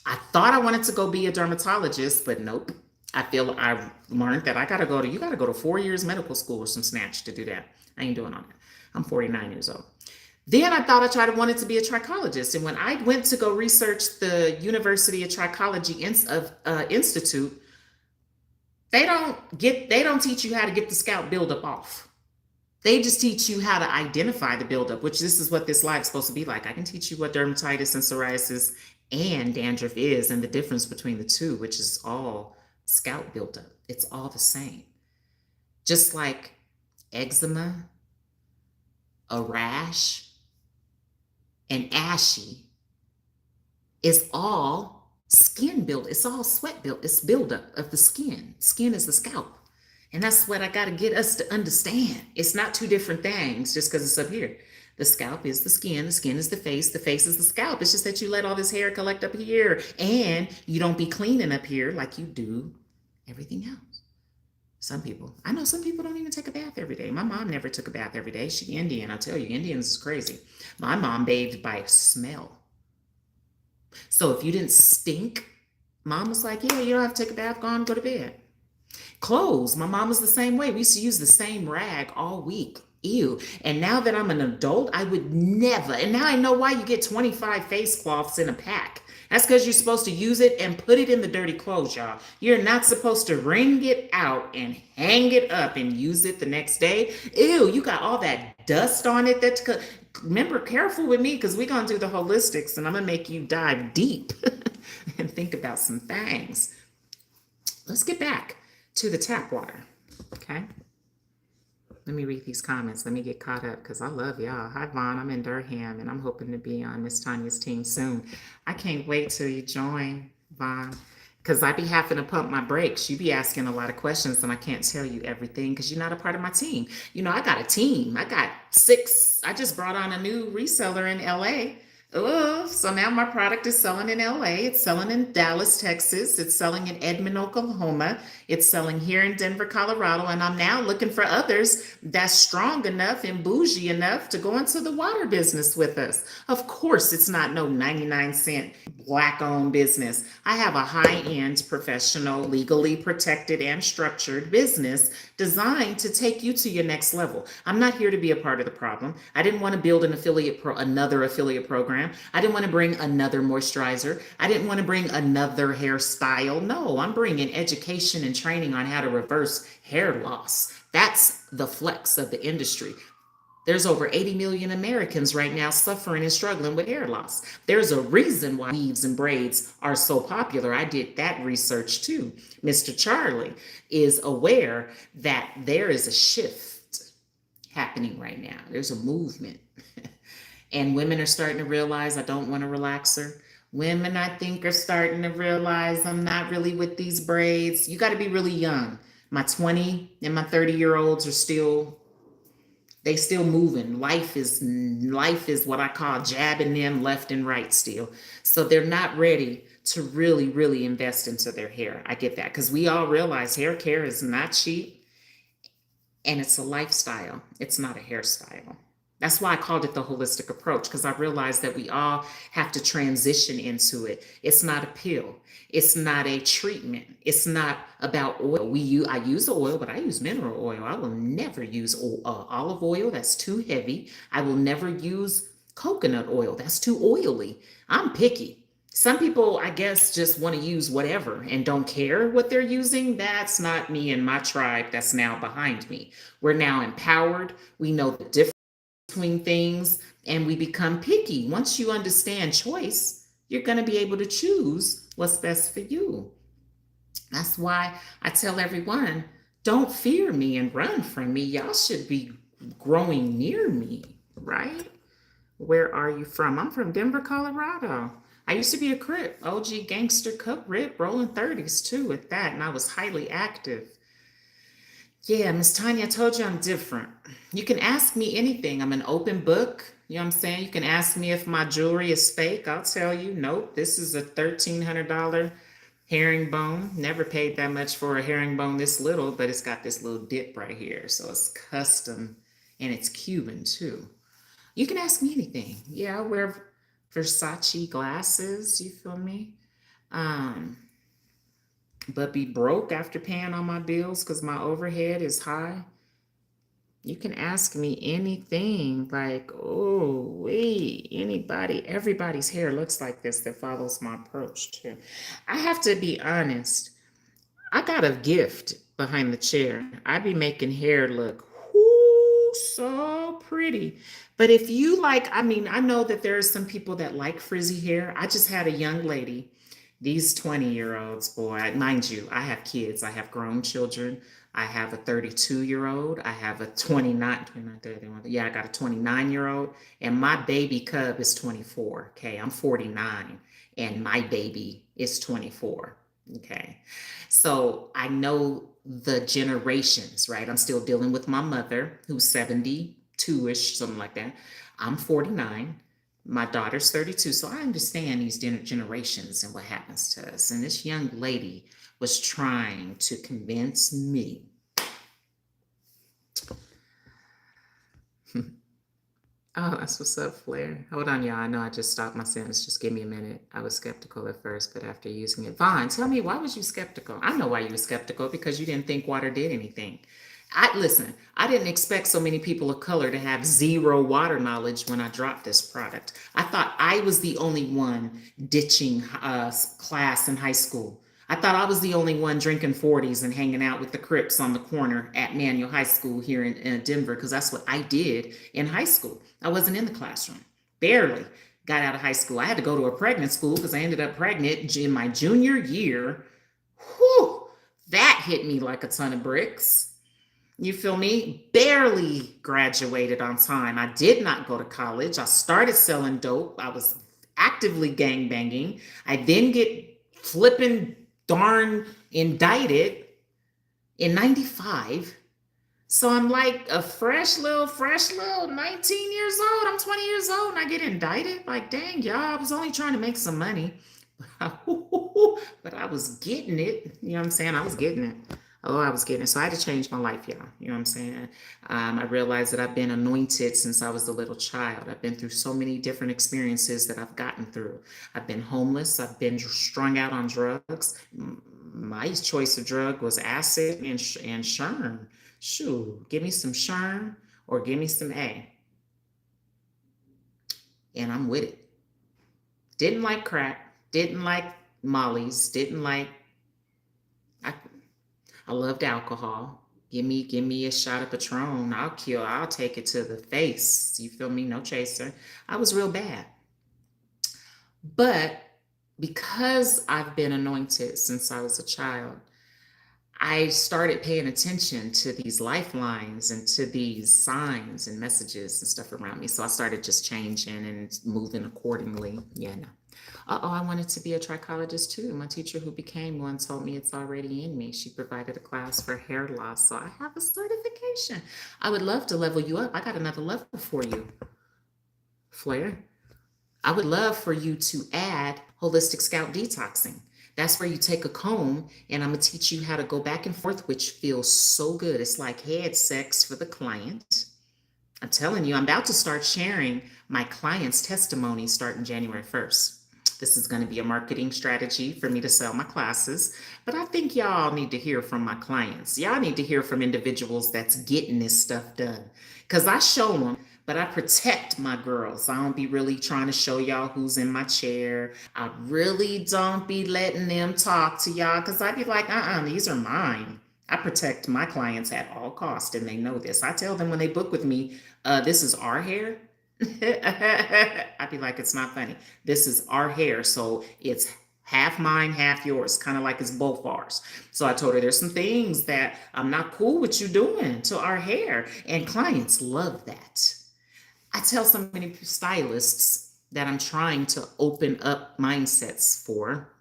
I thought I wanted to go be a dermatologist, but nope. I feel I've learned that you gotta go to 4 years medical school or some snatch to do that. I ain't doing all that. I'm 49 years old. Then I thought wanted to be a trichologist. And when I went to go research the University of Trichology Institute, they don't teach you how to get the scalp buildup off. They just teach you how to identify the buildup, which this is what this live is supposed to be like. I can teach you what dermatitis and psoriasis and dandruff is and the difference between the two, which is all scalp buildup. It's all the same. Just like eczema, a rash, and ashy is all skin build. It's all sweat build. It's buildup of the skin. Skin is the scalp. And that's what I got to get us to understand. It's not two different things just because it's up here. The scalp is the skin is the face is the scalp. It's just that you let all this hair collect up here and you don't be cleaning up here like you do everything else. I know some people don't even take a bath every day. My mom never took a bath every day. She's Indian. I tell you, Indians is crazy. My mom bathed by smell. So if you didn't stink, mom was like, yeah, you don't have to take a bath, go to bed. Clothes, my mom was the same way. We used to use the same rag all week. Ew. And now that I'm an adult, I would never. And now I know why you get 25 face cloths in a pack. That's because you're supposed to use it and put it in the dirty clothes, y'all. You're not supposed to wring it out and hang it up and use it the next day. Ew, you got all that dust on it. Remember, careful with me, because we're going to do the holistics and I'm going to make you dive deep and think about some things. Let's get back to the tap water, okay? Let me read these comments. Let me get caught up because I love y'all. Hi, Vaughn. I'm in Durham, and I'm hoping to be on Miss Tanya's team soon. I can't wait till you join, Vaughn, because I be having to pump my brakes. You be asking a lot of questions, and I can't tell you everything because you're not a part of my team. You know, I got a team. I got 6. I just brought on a new reseller in LA. Oh, so now my product is selling in LA. It's selling in Dallas, Texas. It's selling in Edmond, Oklahoma. It's selling here in Denver, Colorado. And I'm now looking for others that's strong enough and bougie enough to go into the water business with us. Of course, it's not no 99-cent Black-owned business. I have a high-end, professional, legally protected and structured business designed to take you to your next level. I'm not here to be a part of the problem. I didn't want to build another affiliate program. I didn't want to bring another moisturizer. I didn't want to bring another hairstyle. No, I'm bringing education and training on how to reverse hair loss. That's the flex of the industry. There's over 80 million Americans right now suffering and struggling with hair loss. There's a reason why weaves and braids are so popular. I did that research too. Mr. Charlie is aware that there is a shift happening right now. There's a movement. And women are starting to realize I don't want a relaxer. Women, I think, are starting to realize I'm not really with these braids. You got to be really young. My 20 and my 30-year-olds are still moving. Life is what I call jabbing them left and right still. So they're not ready to really, really invest into their hair. I get that, because we all realize hair care is not cheap and it's a lifestyle. It's not a hairstyle. That's why I called it the holistic approach, because I realized that we all have to transition into it. It's not a pill. It's not a treatment. It's not about oil. I use oil, but I use mineral oil. I will never use olive oil. That's too heavy. I will never use coconut oil. That's too oily. I'm picky. Some people, I guess, just want to use whatever and don't care what they're using. That's not me and my tribe that's now behind me. We're now empowered. We know the difference between things, and we become picky. Once you understand choice, you're going to be able to choose what's best for you. That's why I tell everyone, don't fear me and run from me. Y'all should be growing near me, right? Where are you from? I'm from Denver, Colorado. I used to be a Crip, OG gangster, cup rip, rolling 30s too at that, and I was highly active. Yeah, Miss Tanya, I told you I'm different. You can ask me anything. I'm an open book. You know what I'm saying? You can ask me if my jewelry is fake. I'll tell you, nope, this is a $1,300 herringbone. Never paid that much for a herringbone this little, but it's got this little dip right here. So it's custom and it's Cuban too. You can ask me anything. Yeah, I wear Versace glasses, you feel me? Um, but be broke after paying all my bills because my overhead is high. You can ask me anything, like, oh, wait, anybody, everybody's hair looks like this that follows my approach, too. I have to be honest. I got a gift behind the chair. I be making hair look whoo, so pretty. But if you like, I mean, I know that there are some people that like frizzy hair. I just had a young lady, these 20-year-olds, boy, mind you, I have kids, I have grown children. I have a 32-year-old. I have a 29, 29, 31. Yeah, I got a 29-year-old. And my baby cub is 24. Okay, I'm 49. And my baby is 24. Okay. So I know the generations, right? I'm still dealing with my mother, who's 72-ish, something like that. I'm 49. My daughter's 32. So I understand these generations and what happens to us. And this young lady was trying to convince me. Oh, that's what's up, Flair. Hold on, y'all. I know I just stopped my sentence. Just give me a minute. I was skeptical at first, but after using it. Vaughn, tell me, why was you skeptical? I know why you were skeptical, because you didn't think water did anything. Listen, I didn't expect so many people of color to have zero water knowledge when I dropped this product. I thought I was the only one ditching class in high school. I thought I was the only one drinking 40s and hanging out with the Crips on the corner at Manual High School here in Denver, because that's what I did in high school. I wasn't in the classroom, barely got out of high school. I had to go to a pregnant school because I ended up pregnant in my junior year. Whew, that hit me like a ton of bricks. You feel me? Barely graduated on time. I did not go to college. I started selling dope. I was actively gang banging. I then get flipping darn indicted in 95. So I'm like a fresh little 19 years old. I'm 20 years old and I get indicted. Like, dang, y'all, I was only trying to make some money. But I was getting it. You know what I'm saying? I was getting it. Oh, I was getting it. So I had to change my life, y'all. You know what I'm saying? I realized that I've been anointed since I was a little child. I've been through so many different experiences that I've gotten through. I've been homeless. I've been strung out on drugs. My choice of drug was acid and Sherm. Shoot, give me some Sherm or give me some A, and I'm with it. Didn't like crack. Didn't like mollies. Didn't like. I, I loved alcohol. Give me a shot of Patron. I'll kill. I'll take it to the face. You feel me? No chaser. I was real bad. But because I've been anointed since I was a child, I started paying attention to these lifelines and to these signs and messages and stuff around me. So I started just changing and moving accordingly. Yeah, no. Uh-oh, I wanted to be a trichologist too. My teacher who became one told me it's already in me. She provided a class for hair loss, so I have a certification. I would love to level you up. I got another level for you, Flair. I would love for you to add holistic scalp detoxing. That's where you take a comb and I'm going to teach you how to go back and forth, which feels so good. It's like head sex for the client. I'm telling you, I'm about to start sharing my clients' testimonies starting January 1st. This is going to be a marketing strategy for me to sell my classes, but I think y'all need to hear from my clients. Y'all need to hear from individuals that's getting this stuff done, because I show them, but I protect my girls. I don't be really trying to show y'all who's in my chair. I really don't be letting them talk to y'all, because I be like, these are mine. I protect my clients at all costs, and they know this. I tell them when they book with me, this is our hair. I'd be like, it's not funny. This is our hair, so it's half mine, half yours, kind of like it's both ours. So I told her there's some things that I'm not cool with you doing to our hair. And clients love that. I tell so many stylists that I'm trying to open up mindsets for.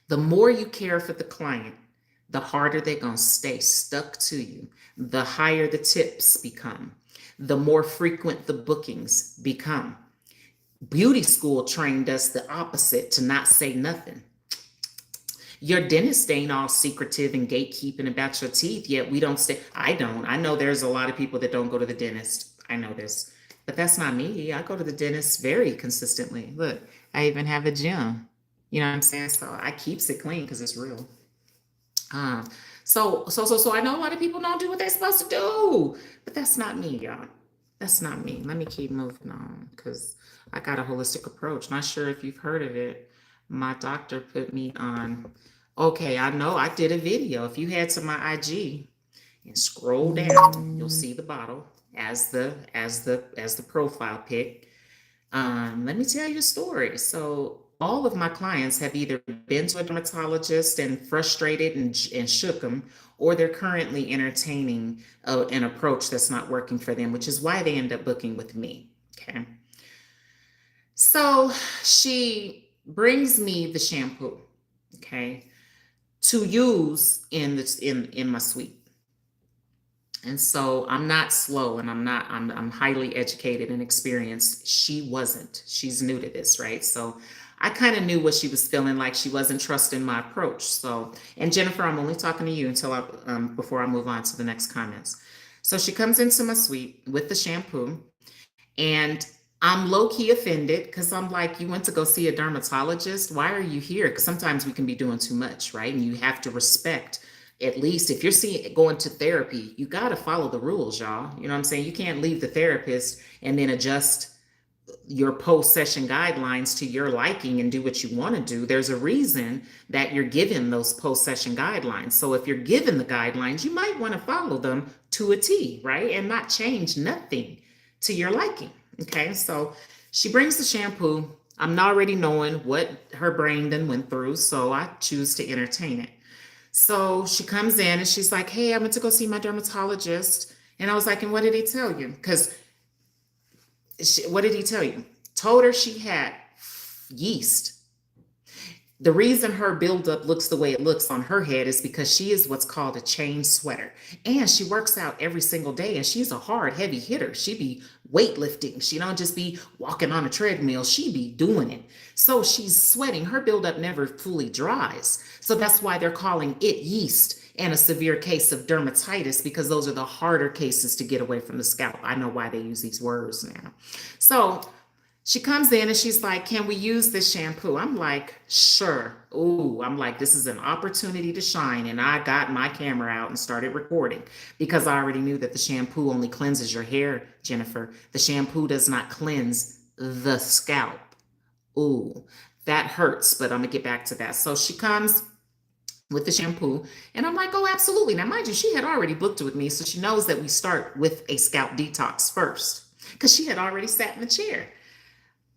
The more you care for the client, the harder they're going to stay stuck to you, the higher the tips become, the more frequent the bookings become. Beauty school trained us the opposite, to not say nothing. Your dentist ain't all secretive and gatekeeping about your teeth, yet we don't say, I don't. I know there's a lot of people that don't go to the dentist. I know this. But that's not me. I go to the dentist very consistently. Look, I even have a gym. You know what I'm saying? So I keeps it clean because it's real. Um, so I know a lot of people don't do what they're supposed to do, but that's not me, y'all. That's not me. Let me keep moving on because I got a holistic approach. Not sure if you've heard of it. My doctor put me on. Okay, I know I did a video. If you head to my IG and scroll down, you'll see the bottle as the profile pic. Let me tell you a story. So all of my clients have either been to a dermatologist and frustrated and shook them, or they're currently entertaining an approach that's not working for them, which is why they end up booking with me. Okay. So she brings me the shampoo, okay, to use in my suite. And so I'm not slow, and I'm highly educated and experienced. She wasn't. She's new to this, right? So I kind of knew what she was feeling like. She wasn't trusting my approach. So, and Jennifer, I'm only talking to you until before I move on to the next comments. So she comes into my suite with the shampoo, and I'm low key offended because I'm like, you went to go see a dermatologist. Why are you here? Because sometimes we can be doing too much, right? And you have to respect, at least if you're seeing going to therapy, you got to follow the rules, y'all. You know what I'm saying? You can't leave the therapist and then adjust your post session guidelines to your liking and do what you want to do. There's a reason that you're given those post session guidelines. So if you're given the guidelines, you might want to follow them to a T, right? And not change nothing to your liking. Okay, so she brings the shampoo. I'm already knowing what her brain then went through, so I choose to entertain it. So she comes in and she's like, hey, I went to go see my dermatologist. And I was like, and what did he tell you? Because what did he tell you? Told her she had yeast. The reason her buildup looks the way it looks on her head is because she is what's called a chain sweater. And she works out every single day, and she's a hard, heavy hitter. She be weightlifting. She don't just be walking on a treadmill. She be doing it. So she's sweating. Her buildup never fully dries. So that's why they're calling it yeast and a severe case of dermatitis, because those are the harder cases to get away from the scalp. I know why they use these words now. So she comes in and she's like, can we use this shampoo? I'm like, sure. Ooh, I'm like, this is an opportunity to shine. And I got my camera out and started recording because I already knew that the shampoo only cleanses your hair, Jennifer. The shampoo does not cleanse the scalp. Ooh, that hurts, but I'm gonna get back to that. So she comes with the shampoo, and I'm like, oh, absolutely. Now, mind you, she had already booked it with me, so she knows that we start with a scalp detox first because she had already sat in the chair.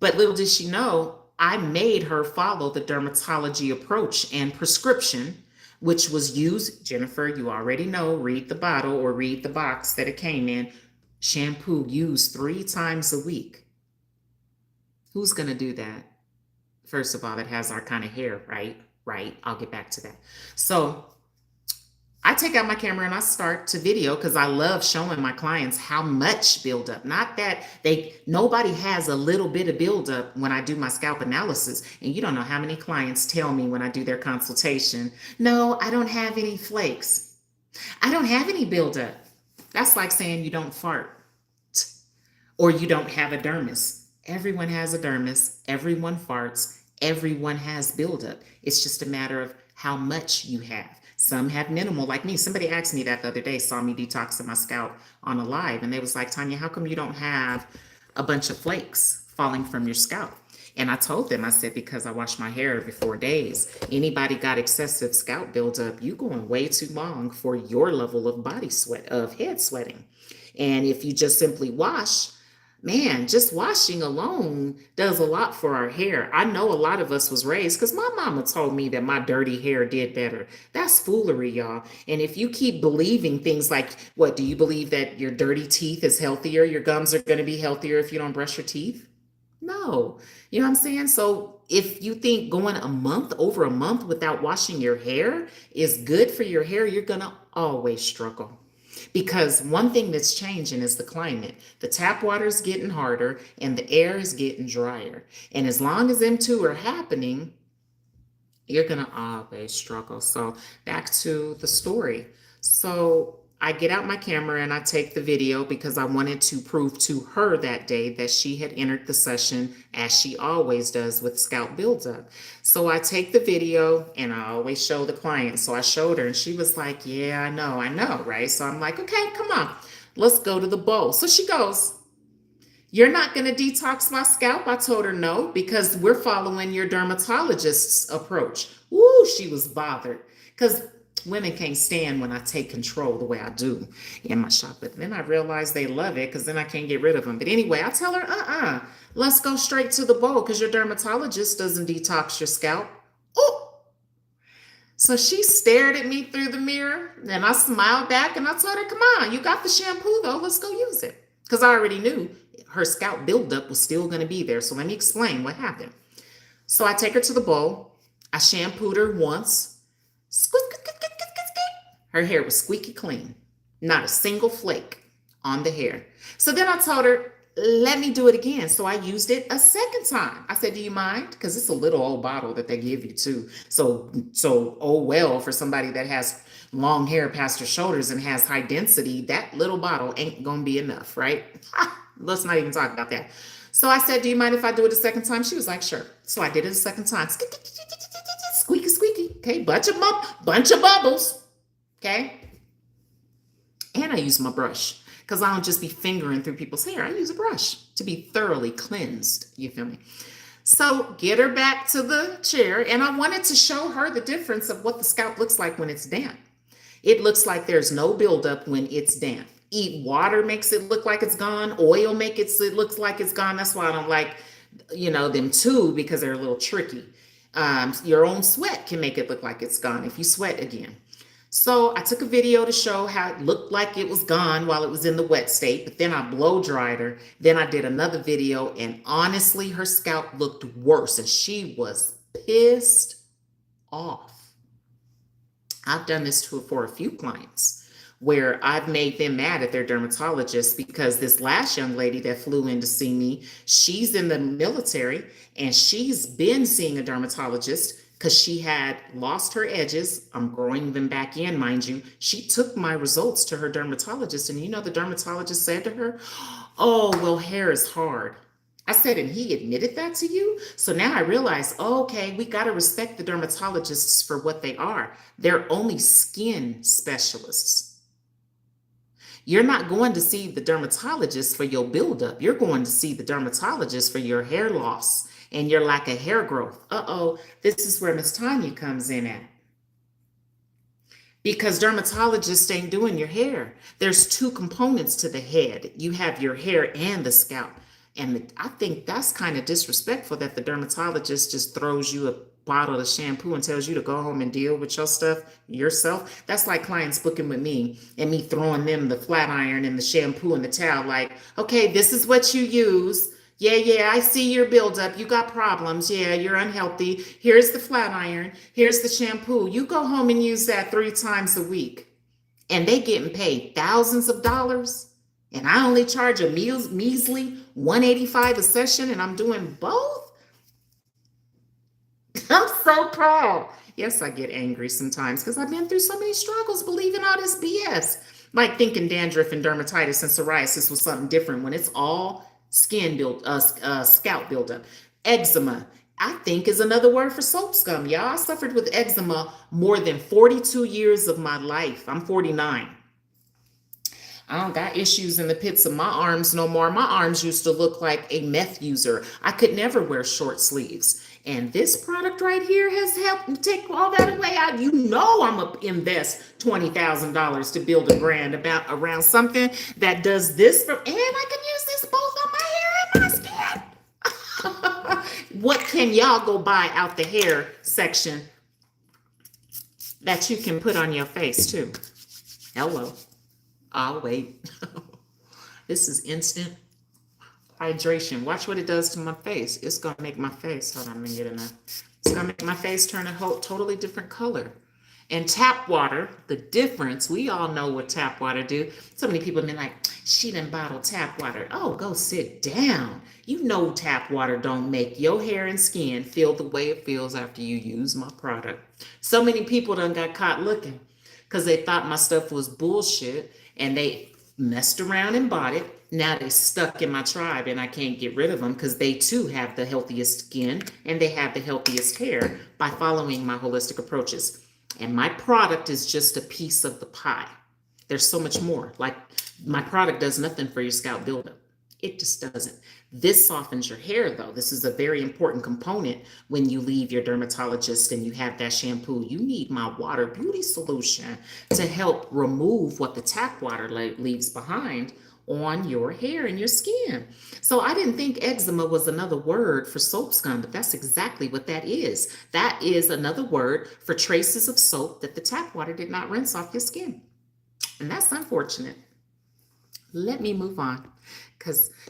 But little did she know, I made her follow the dermatology approach and prescription, which was used, Jennifer, you already know, read the bottle or read the box that it came in. Shampoo used 3 times a week. Who's going to do that? First of all, that has our kind of hair, right? Right. I'll get back to that. So I take out my camera and I start to video because I love showing my clients how much buildup. Not that nobody has a little bit of buildup when I do my scalp analysis. And you don't know how many clients tell me when I do their consultation, no, I don't have any flakes. I don't have any buildup. That's like saying you don't fart or you don't have a dermis. Everyone has a dermis. Everyone farts. Everyone has buildup. It's just a matter of how much you have. Some have minimal, like me. Somebody asked me that the other day, saw me detoxing my scalp on a live, and they was like, Tanya, how come you don't have a bunch of flakes falling from your scalp? And I told them, I said, because I wash my hair every 4 days. Anybody got excessive scalp buildup, you going way too long for your level of body sweat, of head sweating. And if you just simply wash, man, just washing alone does a lot for our hair. I know a lot of us was raised because my mama told me that my dirty hair did better. That's foolery, y'all. And if you keep believing things like, what, do you believe that your dirty teeth is healthier? Your gums are going to be healthier if you don't brush your teeth? No. You know what I'm saying? So if you think going a month, over a month without washing your hair is good for your hair, you're going to always struggle. Because one thing that's changing is the climate. The tap water is getting harder and the air is getting drier. And as long as them two are happening, you're going to always struggle. So back to the story. So I get out my camera and I take the video because I wanted to prove to her that day that she had entered the session as she always does with scalp buildup. So I take the video and I always show the client. So I showed her and she was like, yeah, I know, right? So I'm like, okay, come on, let's go to the bowl. So she goes, you're not going to detox my scalp? I told her no, because we're following your dermatologist's approach. Ooh, she was bothered because women can't stand when I take control the way I do in my shop. But then I realized they love it because then I can't get rid of them. But anyway, I tell her, let's go straight to the bowl because your dermatologist doesn't detox your scalp. Oh, so she stared at me through the mirror and I smiled back and I told her, come on, you got the shampoo though, let's go use it. Because I already knew her scalp buildup was still going to be there. So let me explain what happened. So I take her to the bowl. I shampooed her once. Her hair was squeaky clean. Not a single flake on the hair. So then I told her, let me do it again. So I used it a second time. I said, do you mind? Because it's a little old bottle that they give you too. So oh well, for somebody that has long hair past her shoulders and has high density, that little bottle ain't gonna be enough, right? Let's not even talk about that. So I said, do you mind if I do it a second time? She was like, sure. So I did it a second time. Squeaky, squeaky. Okay, bunch of bubbles. Okay. And I use my brush because I don't just be fingering through people's hair. I use a brush to be thoroughly cleansed. You feel me? So get her back to the chair. And I wanted to show her the difference of what the scalp looks like when it's damp. It looks like there's no buildup when it's damp. Eat water makes it look like it's gone. Oil makes it looks like it's gone. That's why I don't like, them too, because they're a little tricky. Your own sweat can make it look like it's gone if you sweat again. So I took a video to show how it looked like it was gone while it was in the wet state, but then I blow dried her. Then I did another video and honestly, her scalp looked worse and she was pissed off. I've done this for a few clients where I've made them mad at their dermatologist because this last young lady that flew in to see me, she's in the military and she's been seeing a dermatologist because she had lost her edges. I'm growing them back in, mind you. She took my results to her dermatologist and the dermatologist said to her, oh, well, hair is hard. I said, and he admitted that to you? So now I realize, okay, we got to respect the dermatologists for what they are. They're only skin specialists. You're not going to see the dermatologist for your buildup. You're going to see the dermatologist for your hair loss and your lack of hair growth. This is where Miss Tanya comes in at. Because dermatologists ain't doing your hair. There's two components to the head. You have your hair and the scalp. And I think that's kind of disrespectful that the dermatologist just throws you a bottle of shampoo and tells you to go home and deal with your stuff yourself. That's like clients booking with me and me throwing them the flat iron and the shampoo and the towel like, okay, this is what you use. Yeah, I see your buildup. You got problems. Yeah, you're unhealthy. Here's the flat iron. Here's the shampoo. You go home and use that 3 times a week. And they getting paid thousands of dollars. And I only charge a measly $185 a session and I'm doing both. I'm so proud. Yes, I get angry sometimes because I've been through so many struggles believing all this BS. Like thinking dandruff and dermatitis and psoriasis was something different when it's all scalp buildup. Eczema, I think, is another word for soap scum. Y'all, I suffered with eczema more than 42 years of my life. I'm 49. I don't got issues in the pits of my arms no more. My arms used to look like a meth user. I could never wear short sleeves. And this product right here has helped take all that away. I'm going to invest $20,000 to build a brand around something that does this. And I can use this both on my What can y'all go buy out the hair section that you can put on your face too? Hello. I'll wait. This is instant hydration. Watch what it does to my face. It's gonna make my face, hold on, let me get enough. It's gonna make my face turn a whole totally different color. And tap water, the difference, we all know what tap water do. So many people have been like, she done bottle tap water. Oh, go sit down. You know tap water don't make your hair and skin feel the way it feels after you use my product. So many people done got caught looking because they thought my stuff was bullshit and they messed around and bought it. Now they stuck in my tribe and I can't get rid of them because they too have the healthiest skin and they have the healthiest hair by following my holistic approaches. And my product is just a piece of the pie. There's so much more. Like my product does nothing for your scalp buildup. It just doesn't. This softens your hair though. This is a very important component when you leave your dermatologist and you have that shampoo. You need my water beauty solution to help remove what the tap water leaves behind on your hair and your skin. So I didn't think eczema was another word for soap scum, but that's exactly what that is. That is another word for traces of soap that the tap water did not rinse off your skin. And that's unfortunate. Let me move on.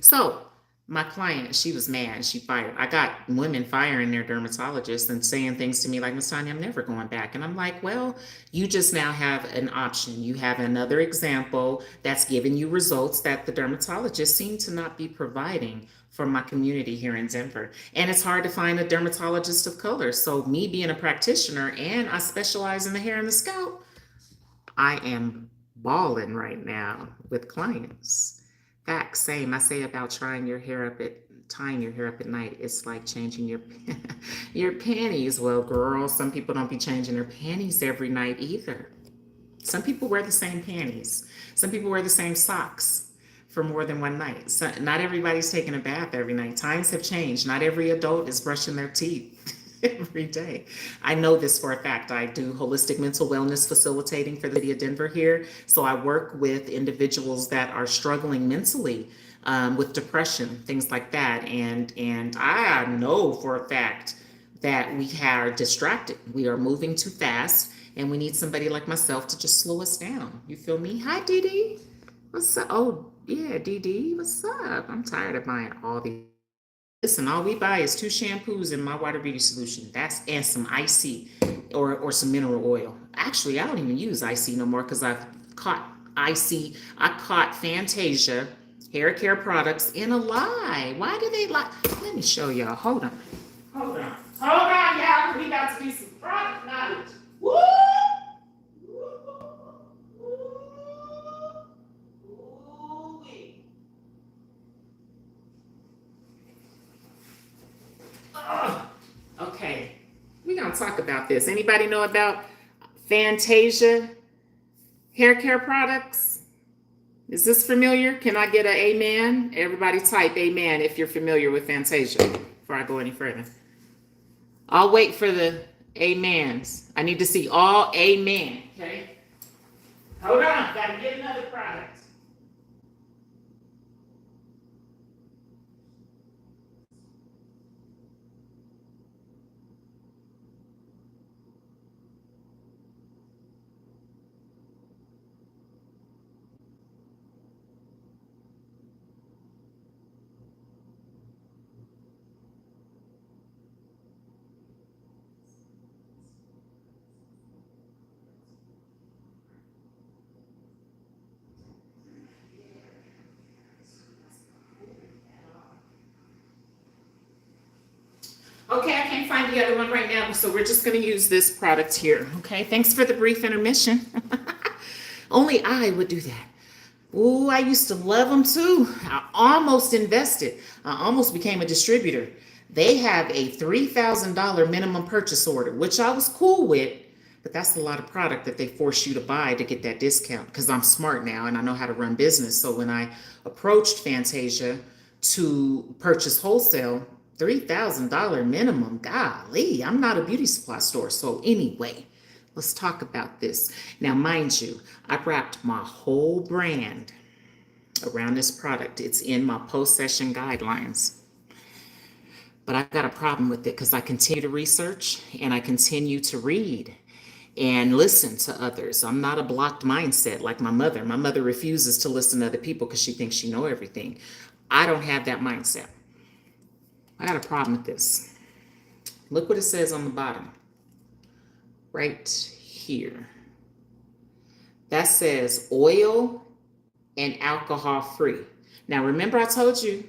So my client, she was mad. She fired. I got women firing their dermatologists and saying things to me like, Miss Tanya, I'm never going back. And I'm like, well, you just now have an option. You have another example that's giving you results that the dermatologists seem to not be providing for my community here in Denver. And it's hard to find a dermatologist of color. So me being a practitioner and I specialize in the hair and the scalp, I am balling right now with clients. Fact, same. I say about tying your hair up at night. It's like changing your your panties. Well, girl, some people don't be changing their panties every night either. Some people wear the same panties. Some people wear the same socks for more than one night. So not everybody's taking a bath every night. Times have changed. Not every adult is brushing their teeth every day. I know this for a fact. I do holistic mental wellness facilitating for the city of Denver here. So I work with individuals that are struggling mentally with depression, things like that. And I know for a fact that we are distracted. We are moving too fast and we need somebody like myself to just slow us down. You feel me? Hi, Dee Dee. What's up? Oh, yeah, Dee Dee. What's up? I'm tired of buying all these. Listen, all we buy is 2 shampoos and my water beauty solution. That's and some icy or some mineral oil. Actually, I don't even use icy no more because I've caught icy. I caught Fantasia hair care products in a lie. Why do they lie? Let me show y'all. Hold on. Hold on. Hold on, y'all. We got to do some product knowledge. Woo! Okay, we're gonna talk about this. Anybody know about Fantasia hair care products? Is this familiar? Can I get an amen? Everybody type amen if you're familiar with Fantasia before I go any further. I'll wait for the amens. I need to see all amen, okay? Hold on, gotta get another product. Okay, I can't find the other one right now, so we're just going to use this product here. Okay, thanks for the brief intermission. Only I would do that. Ooh, I used to love them too. I almost invested. I almost became a distributor. They have a $3,000 minimum purchase order, which I was cool with, but that's a lot of product that they force you to buy to get that discount because I'm smart now and I know how to run business. So when I approached Fantasia to purchase wholesale, $3,000 minimum, golly, I'm not a beauty supply store. So anyway, let's talk about this. Now, mind you, I wrapped my whole brand around this product. It's in my post-session guidelines. But I got a problem with it because I continue to research and I continue to read and listen to others. I'm not a blocked mindset like my mother. My mother refuses to listen to other people because she thinks she know everything. I don't have that mindset. I got a problem with this. Look what it says on the bottom, right here. That says oil and alcohol free. Now, remember I told you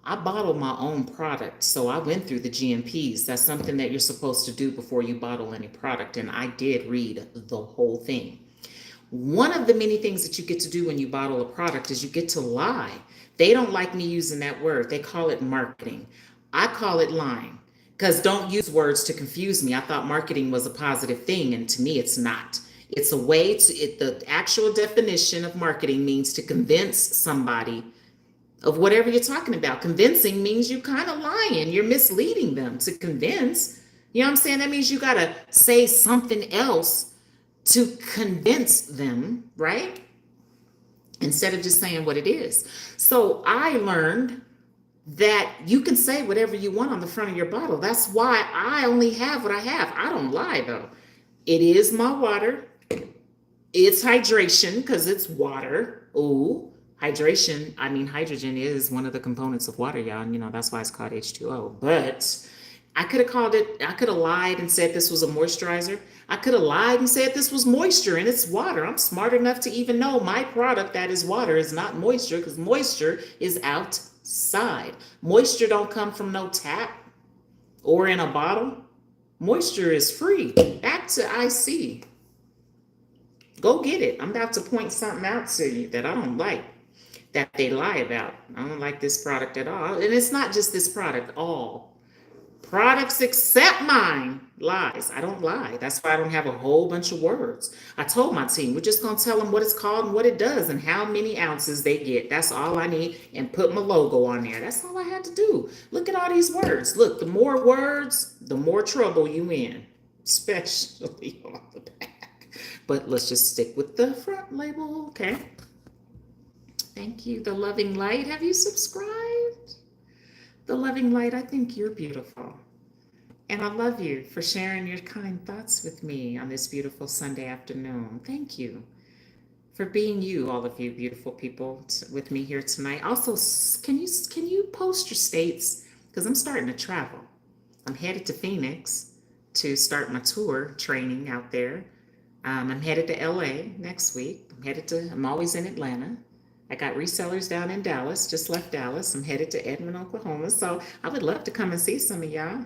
I bottle my own product, so I went through the GMPs. That's something that you're supposed to do before you bottle any product, and I did read the whole thing. One of the many things that you get to do when you bottle a product is you get to lie. They don't like me using that word. They call it marketing. I call it lying because don't use words to confuse me. I thought marketing was a positive thing, and to me, it's not. It's a way the actual definition of marketing means to convince somebody of whatever you're talking about. Convincing means you kind of lying. You're misleading them to convince. You know what I'm saying? That means you got to say something else to convince them, right? Instead of just saying what it is. So I learned that you can say whatever you want on the front of your bottle. That's why I only have what I have. I don't lie though. It is my water. It's hydration because it's water. Ooh, hydration. I mean, hydrogen is one of the components of water, y'all. And, that's why it's called H2O. But I could have called it, I could have lied and said this was a moisturizer. I could have lied and said this was moisture and it's water. I'm smart enough to even know my product that is water is not moisture because moisture is outside. Moisture don't come from no tap or in a bottle. Moisture is free. Back to IC. Go get it. I'm about to point something out to you that I don't like, that they lie about. I don't like this product at all. And it's not just this product, all products except mine lies. I don't lie. That's why I don't have a whole bunch of words. I told my team, we're just going to tell them what it's called and what it does and how many ounces they get. That's all I need, and put my logo on there. That's all I had to do. Look at all these words. Look, the more words, the more trouble you in, especially on the back. But let's just stick with the front label, okay? Thank you. The Loving Light, have you subscribed? The Loving Light, I think you're beautiful. And I love you for sharing your kind thoughts with me on this beautiful Sunday afternoon. Thank you for being you, all of you beautiful people with me here tonight. Also, can you post your states? Because I'm starting to travel. I'm headed to Phoenix to start my tour training out there. I'm headed to LA next week. I'm always in Atlanta. I got resellers down in Dallas, just left Dallas. I'm headed to Edmond, Oklahoma. So I would love to come and see some of y'all.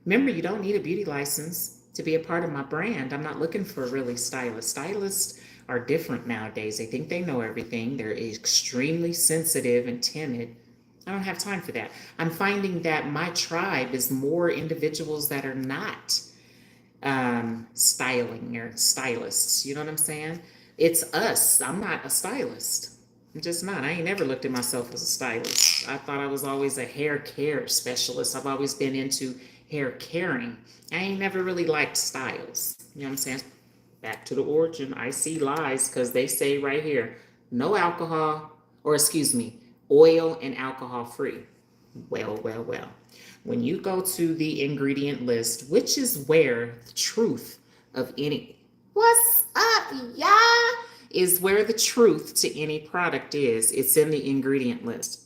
Remember, you don't need a beauty license to be a part of my brand. I'm not looking for a really stylist. Stylists are different nowadays. They think they know everything. They're extremely sensitive and timid. I don't have time for that. I'm finding that my tribe is more individuals that are not styling or stylists. You know what I'm saying? It's us. I'm not a stylist. I'm just not. I ain't never looked at myself as a stylist. I thought I was always a hair care specialist. I've always been into hair caring. I ain't never really liked styles. You know what I'm saying? Back to the origin. I see lies because they say right here, no alcohol, or excuse me, oil and alcohol free. Well. When you go to the ingredient list, which is where the truth of any, what's up, y'all? Is where the truth to any product is. It's in the ingredient list.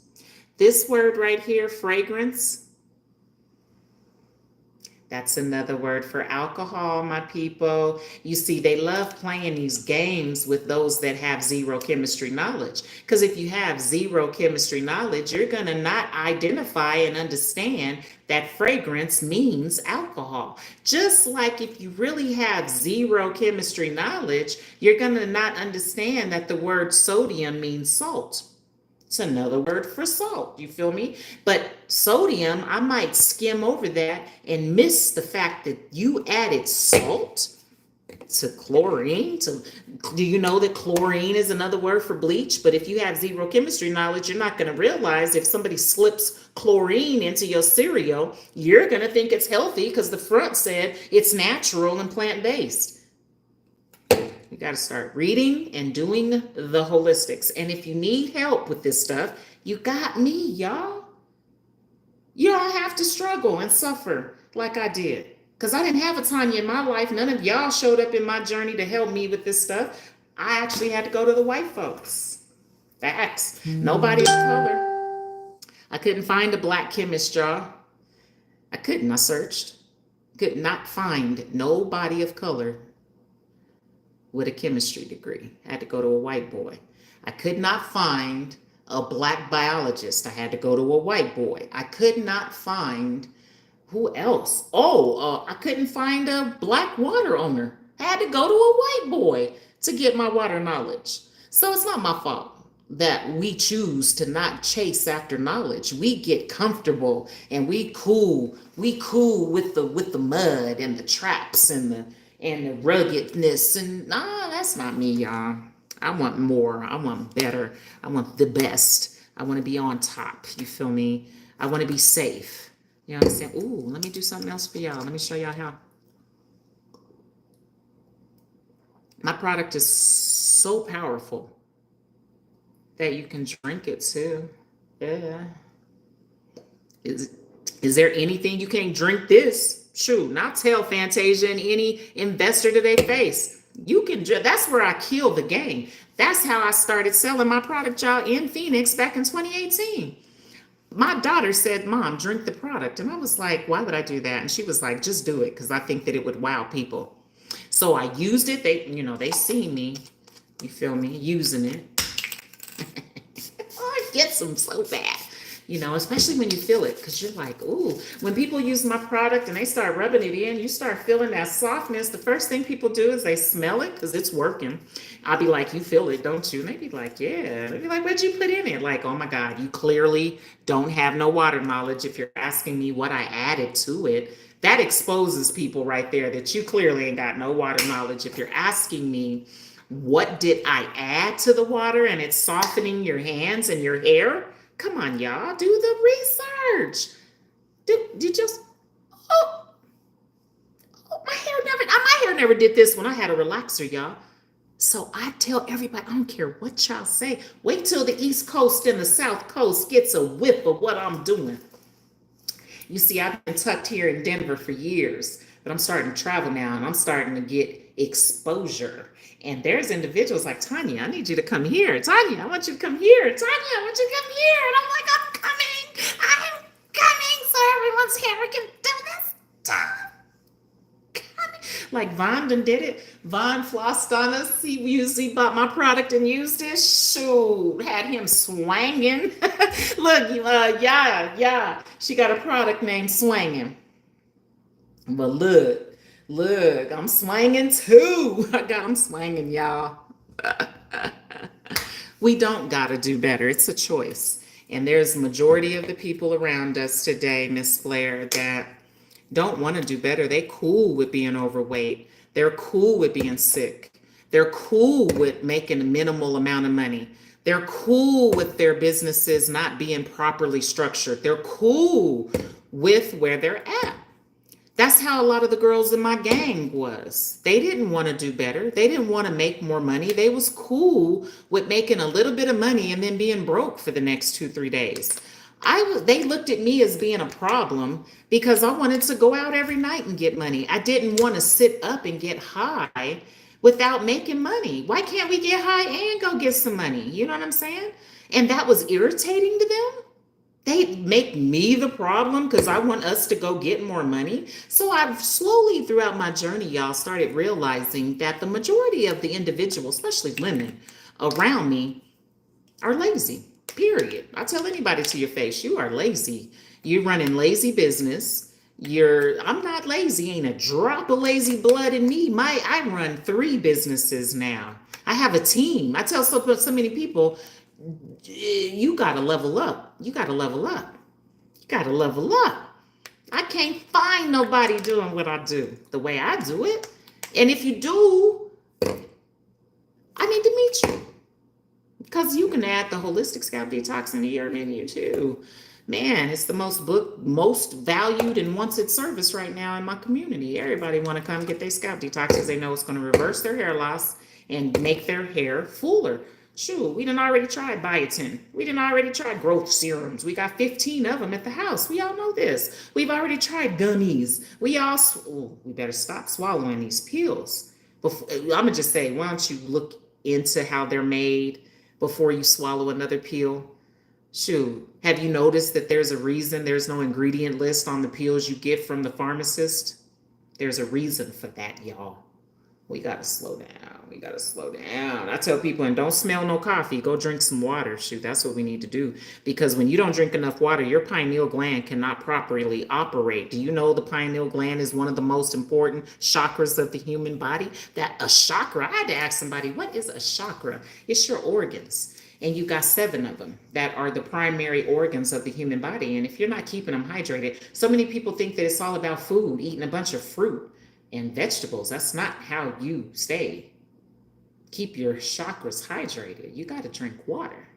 This word right here, fragrance, that's another word for alcohol, my people. You see, they love playing these games with those that have zero chemistry knowledge. Because if you have zero chemistry knowledge, you're going to not identify and understand that fragrance means alcohol. Just like if you really have zero chemistry knowledge, you're going to not understand that the word sodium means salt. It's another word for salt. You feel me? But sodium, I might skim over that and miss the fact that you added salt to chlorine. Do you know that chlorine is another word for bleach? But if you have zero chemistry knowledge, you're not going to realize if somebody slips chlorine into your cereal, you're going to think it's healthy because the front said it's natural and plant-based. You got to start reading and doing the holistics. And if you need help with this stuff, you got me, y'all. You don't have to struggle and suffer like I did. Because I didn't have a Tanya in my life. None of y'all showed up in my journey to help me with this stuff. I actually had to go to the white folks. Facts. Nobody of color. I couldn't find a black chemist, y'all. I couldn't. I searched. Could not find nobody of color with a chemistry degree. I had to go to a white boy. I could not find a black biologist. I had to go to a white boy. I could not find who else? I couldn't find a black water owner. I had to go to a white boy to get my water knowledge. So it's not my fault that we choose to not chase after knowledge. We get comfortable and we cool. We cool with the mud and the traps and the ruggedness. And nah, that's not me, y'all. I want more. I want better. I want the best. I want to be on top. You feel me? I want to be safe. You understand? Ooh, let me do something else for y'all. Let me show y'all how. My product is so powerful that you can drink it too. Yeah. Is there anything you can't drink this? Shoot, not tell Fantasia and any investor to their face. You can. That's where I killed the game. That's how I started selling my product, y'all, in Phoenix back in 2018. My daughter said, Mom, drink the product. And I was like, why would I do that? And she was like, just do it because I think that it would wow people. So I used it. They see me, you feel me, using it. Oh, it gets them so bad, especially when you feel it, because you're like, ooh, when people use my product and they start rubbing it in, you start feeling that softness. The first thing people do is they smell it because it's working. I'll be like, you feel it, don't you? And they be like, yeah. They be like, what'd you put in it? Like, oh my God, you clearly don't have no water knowledge if you're asking me what I added to it. That exposes people right there that you clearly ain't got no water knowledge. If you're asking me, what did I add to the water and it's softening your hands and your hair? Come on, y'all, do the research. Did just my hair never did this when I had a relaxer, y'all. So I tell everybody, I don't care what y'all say. Wait till the East Coast and the South Coast gets a whiff of what I'm doing. You see, I've been tucked here in Denver for years, but I'm starting to travel now and I'm starting to get exposure. And there's individuals like, Tanya, I need you to come here. Tanya, I want you to come here. Tanya, I want you to come here. And I'm like, I'm coming so everyone's hair can do this. Like Von done did it. Von flossed on us. He usually bought my product and used it. Shoot, had him swanging. Look, yeah. She got a product named Swanging. But look, I'm swanging too. I got him swanging, y'all. We don't gotta do better. It's a choice. And there's a majority of the people around us today, Miss Flair, that don't want to do better. They cool with being overweight. They're cool with being sick. They're cool with making a minimal amount of money. They're cool with their businesses not being properly structured. They're cool with where they're at. That's how a lot of the girls in my gang was. They didn't want to do better. They didn't want to make more money. They was cool with making a little bit of money and then being broke for the next 2-3 days. They looked at me as being a problem because I wanted to go out every night and get money. I didn't want to sit up and get high without making money. Why can't we get high and go get some money? You know what I'm saying? And that was irritating to them. They make me the problem because I want us to go get more money. So I've slowly throughout my journey, y'all, started realizing that the majority of the individuals, especially women around me, are lazy. Period. I tell anybody to your face, you are lazy. You're running lazy business. I'm not lazy. Ain't a drop of lazy blood in me. I run 3 businesses now. I have a team. I tell so many people, you gotta level up. You gotta level up. You gotta level up. I can't find nobody doing what I do the way I do it. And if you do, I need to meet you. Because you can add the holistic scalp detox into your menu too. Man, it's the most valued and wanted service right now in my community. Everybody want to come get their scalp detox because they know it's going to reverse their hair loss and make their hair fuller. Shoot, we done already tried biotin. We done already tried growth serums. We got 15 of them at the house. We all know this. We've already tried gummies. We better stop swallowing these pills. I'm going to just say, why don't you look into how they're made before you swallow another pill? Shoot, have you noticed that there's a reason there's no ingredient list on the pills you get from the pharmacist? There's a reason for that, y'all. We gotta slow down. We gotta slow down. I tell people, and don't smell no coffee, go drink some water. Shoot, that's what we need to do. Because when you don't drink enough water, your pineal gland cannot properly operate. Do you know the pineal gland is one of the most important chakras of the human body? That a chakra, I had to ask somebody, what is a chakra? It's your organs. And you got 7 of them that are the primary organs of the human body. And if you're not keeping them hydrated, so many people think that it's all about food, eating a bunch of fruit and vegetables. That's not how you keep your chakras hydrated. You got to drink water.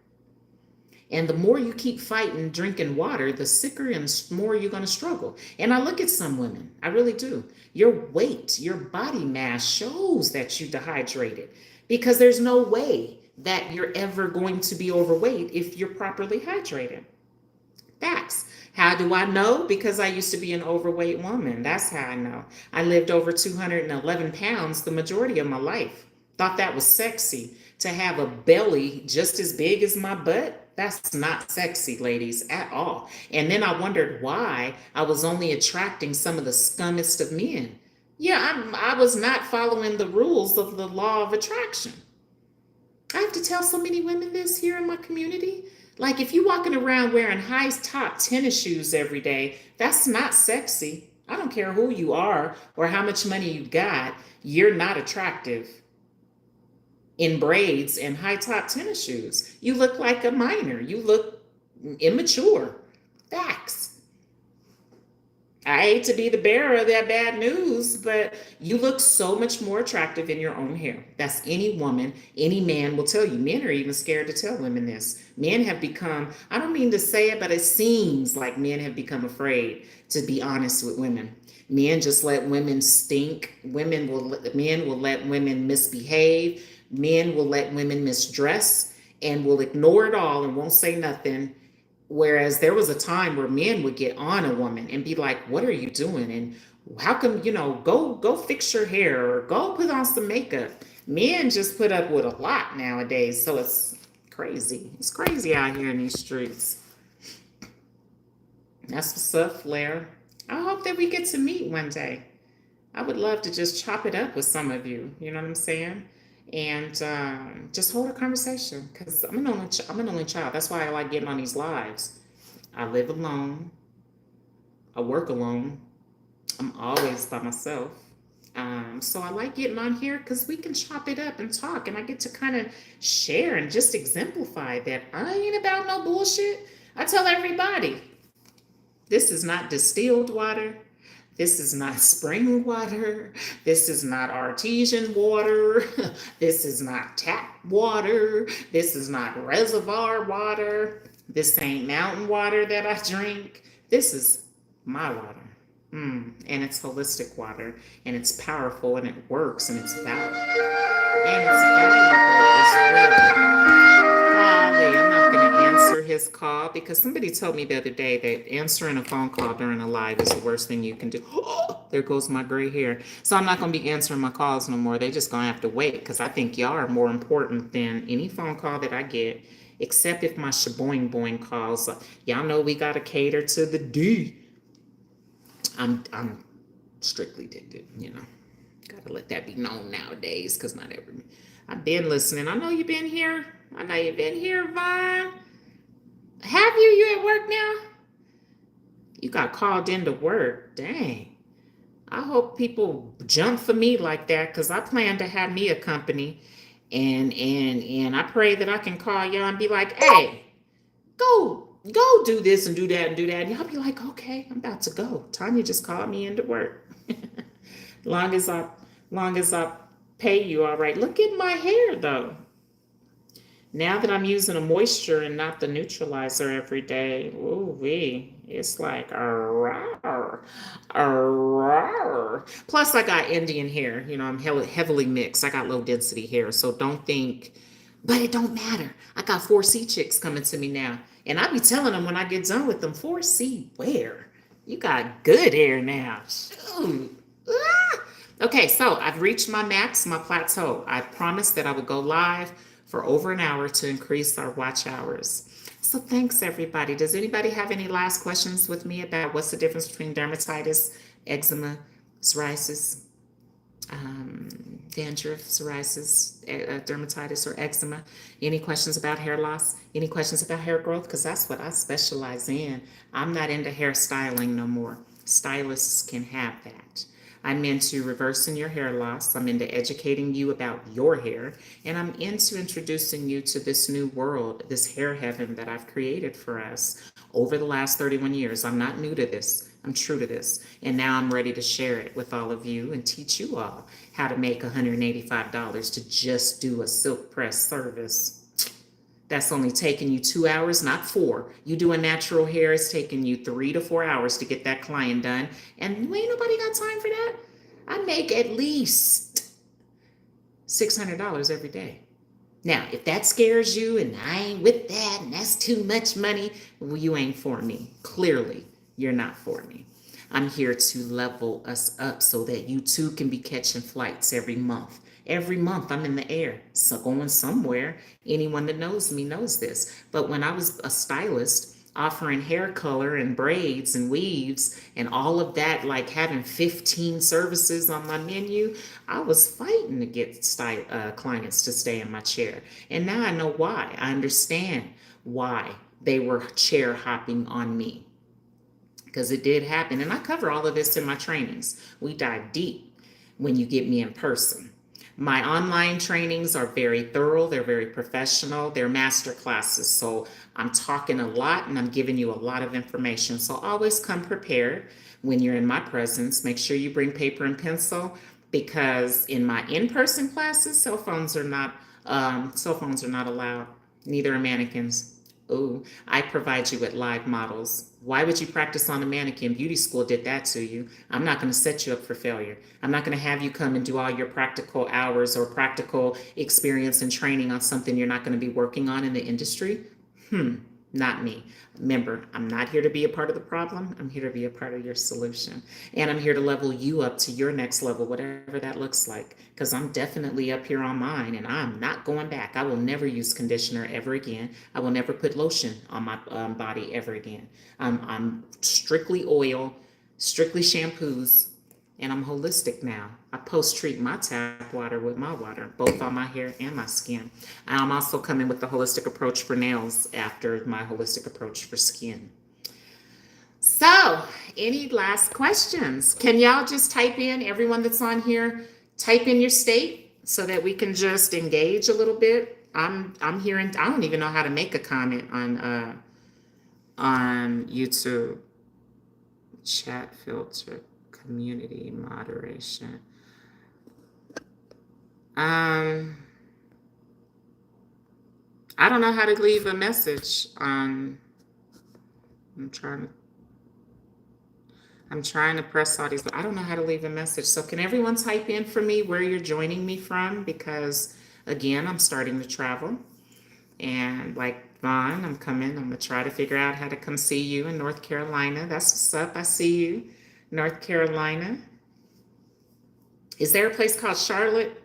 And the more you keep fighting drinking water, the sicker and more you're going to struggle. And I look at some women, I really do. Your weight, your body mass shows that you dehydrated, because there's no way that you're ever going to be overweight if you're properly hydrated. Facts. How do I know? Because I used to be an overweight woman. That's how I know. I lived over 211 pounds the majority of my life. Thought that was sexy. To have a belly just as big as my butt, that's not sexy, ladies, at all. And then I wondered why I was only attracting some of the scummest of men. Yeah, I was not following the rules of the law of attraction. I have to tell so many women this here in my community. Like, if you're walking around wearing high top tennis shoes every day, that's not sexy. I don't care who you are or how much money you got, you're not attractive in braids and high top tennis shoes. You look like a minor. You look immature. Facts. I hate to be the bearer of that bad news, but you look so much more attractive in your own hair. That's any woman, any man will tell you. Men are even scared to tell women this. Men have become, I don't mean to say it, but it seems like men have become afraid to be honest with women. Men just let women stink. Men will let women misbehave. Men will let women misdress and will ignore it all and won't say nothing. Whereas there was a time where men would get on a woman and be like, what are you doing? And how come, go fix your hair or go put on some makeup. Men just put up with a lot nowadays. So it's crazy. It's crazy out here in these streets. That's what's up, Flair. I hope that we get to meet one day. I would love to just chop it up with some of you. You know what I'm saying? And just hold a conversation, because I'm an only child. That's why I like getting on these lives. I live alone. I work alone. I'm always by myself. So I like getting on here because we can chop it up and talk, and I get to kind of share and just exemplify that I ain't about no bullshit. I tell everybody, this is not distilled water. This is not spring water. This is not artesian water. This is not tap water. This is not reservoir water. This ain't mountain water that I drink. This is my water. And it's holistic water. And it's powerful and it works and it's valuable. And it's valuable as well. Golly, I'm not going to answer his call because somebody told me the other day that answering a phone call during a live is the worst thing you can do. There goes my gray hair. So I'm not going to be answering my calls no more. They just going to have to wait, because I think y'all are more important than any phone call that I get, except if my shaboing boing calls. Y'all know we got to cater to the D. I'm strictly addicted, Got to let that be known nowadays, because not every. I've been listening. I know you've been here. Vaughn. Have you? You at work now? You got called into work. Dang. I hope people jump for me like that, because I plan to have me a company, and I pray that I can call y'all and be like, hey, go do this and do that and do that. And y'all be like, okay, I'm about to go. Tanya just called me into work. long as I pay you all right. Look at my hair though. Now that I'm using a moisture and not the neutralizer every day, ooh-wee, it's like Plus, I got Indian hair. I'm heavily mixed. I got low density hair, so don't think But it don't matter. I got 4C chicks coming to me now. And I be telling them when I get done with them, 4C where? You got good hair now. Shoot. Ah! Okay, so I've reached my max, my plateau. I promised that I would go live for over an hour to increase our watch hours. So thanks everybody. Does anybody have any last questions with me about what's the difference between dermatitis, eczema, psoriasis, dandruff, psoriasis, dermatitis, or eczema? Any questions about hair loss? Any questions about hair growth? Because that's what I specialize in. I'm not into hairstyling no more. Stylists can have that. I'm into reversing your hair loss. I'm into educating you about your hair. And I'm into introducing you to this new world, this hair heaven that I've created for us over the last 31 years. I'm not new to this. I'm true to this. And now I'm ready to share it with all of you and teach you all how to make $185 to just do a silk press service. That's only taking you 2 hours, not 4. You doing natural hair, it's taking you 3 to 4 hours to get that client done. And ain't nobody got time for that. I make at least $600 every day. Now, if that scares you and I ain't with that and that's too much money, well, you ain't for me. Clearly, you're not for me. I'm here to level us up so that you too can be catching flights every month. Every month I'm in the air, so going somewhere. Anyone that knows me knows this. But when I was a stylist offering hair color and braids and weaves and all of that, like having 15 services on my menu, I was fighting to get clients to stay in my chair. And now I know why. I understand why they were chair hopping on me, because it did happen. And I cover all of this in my trainings. We dive deep when you get me in person. My online trainings are very thorough. They're very professional. They're master classes. So I'm talking a lot and I'm giving you a lot of information. So always come prepared when you're in my presence. Make sure you bring paper and pencil, because in my in-person classes, cell phones are not allowed. Neither are mannequins. Oh, I provide you with live models. Why would you practice on a mannequin? Beauty school did that to you. I'm not going to set you up for failure. I'm not going to have you come and do all your practical hours or practical experience and training on something you're not going to be working on in the industry. Not me. Remember, I'm not here to be a part of the problem. I'm here to be a part of your solution. And I'm here to level you up to your next level, whatever that looks like. Because I'm definitely up here on mine and I'm not going back. I will never use conditioner ever again. I will never put lotion on my body ever again. I'm strictly oil, strictly shampoos, and I'm holistic now. I post-treat my tap water with my water, both on my hair and my skin. I'm also coming with the holistic approach for nails after my holistic approach for skin. So, any last questions? Can y'all just type in, everyone that's on here, type in your state so that we can just engage a little bit? I'm hearing, I don't even know how to make a comment on YouTube. Chat filter. Community moderation. I don't know how to leave a message on. I'm trying to press all these, but I don't know how to leave a message. So can everyone type in for me where you're joining me from? Because again, I'm starting to travel. And like Vaughn, I'm gonna try to figure out how to come see you in North Carolina. That's what's up. I see you. North Carolina. Is there a place called Charlotte,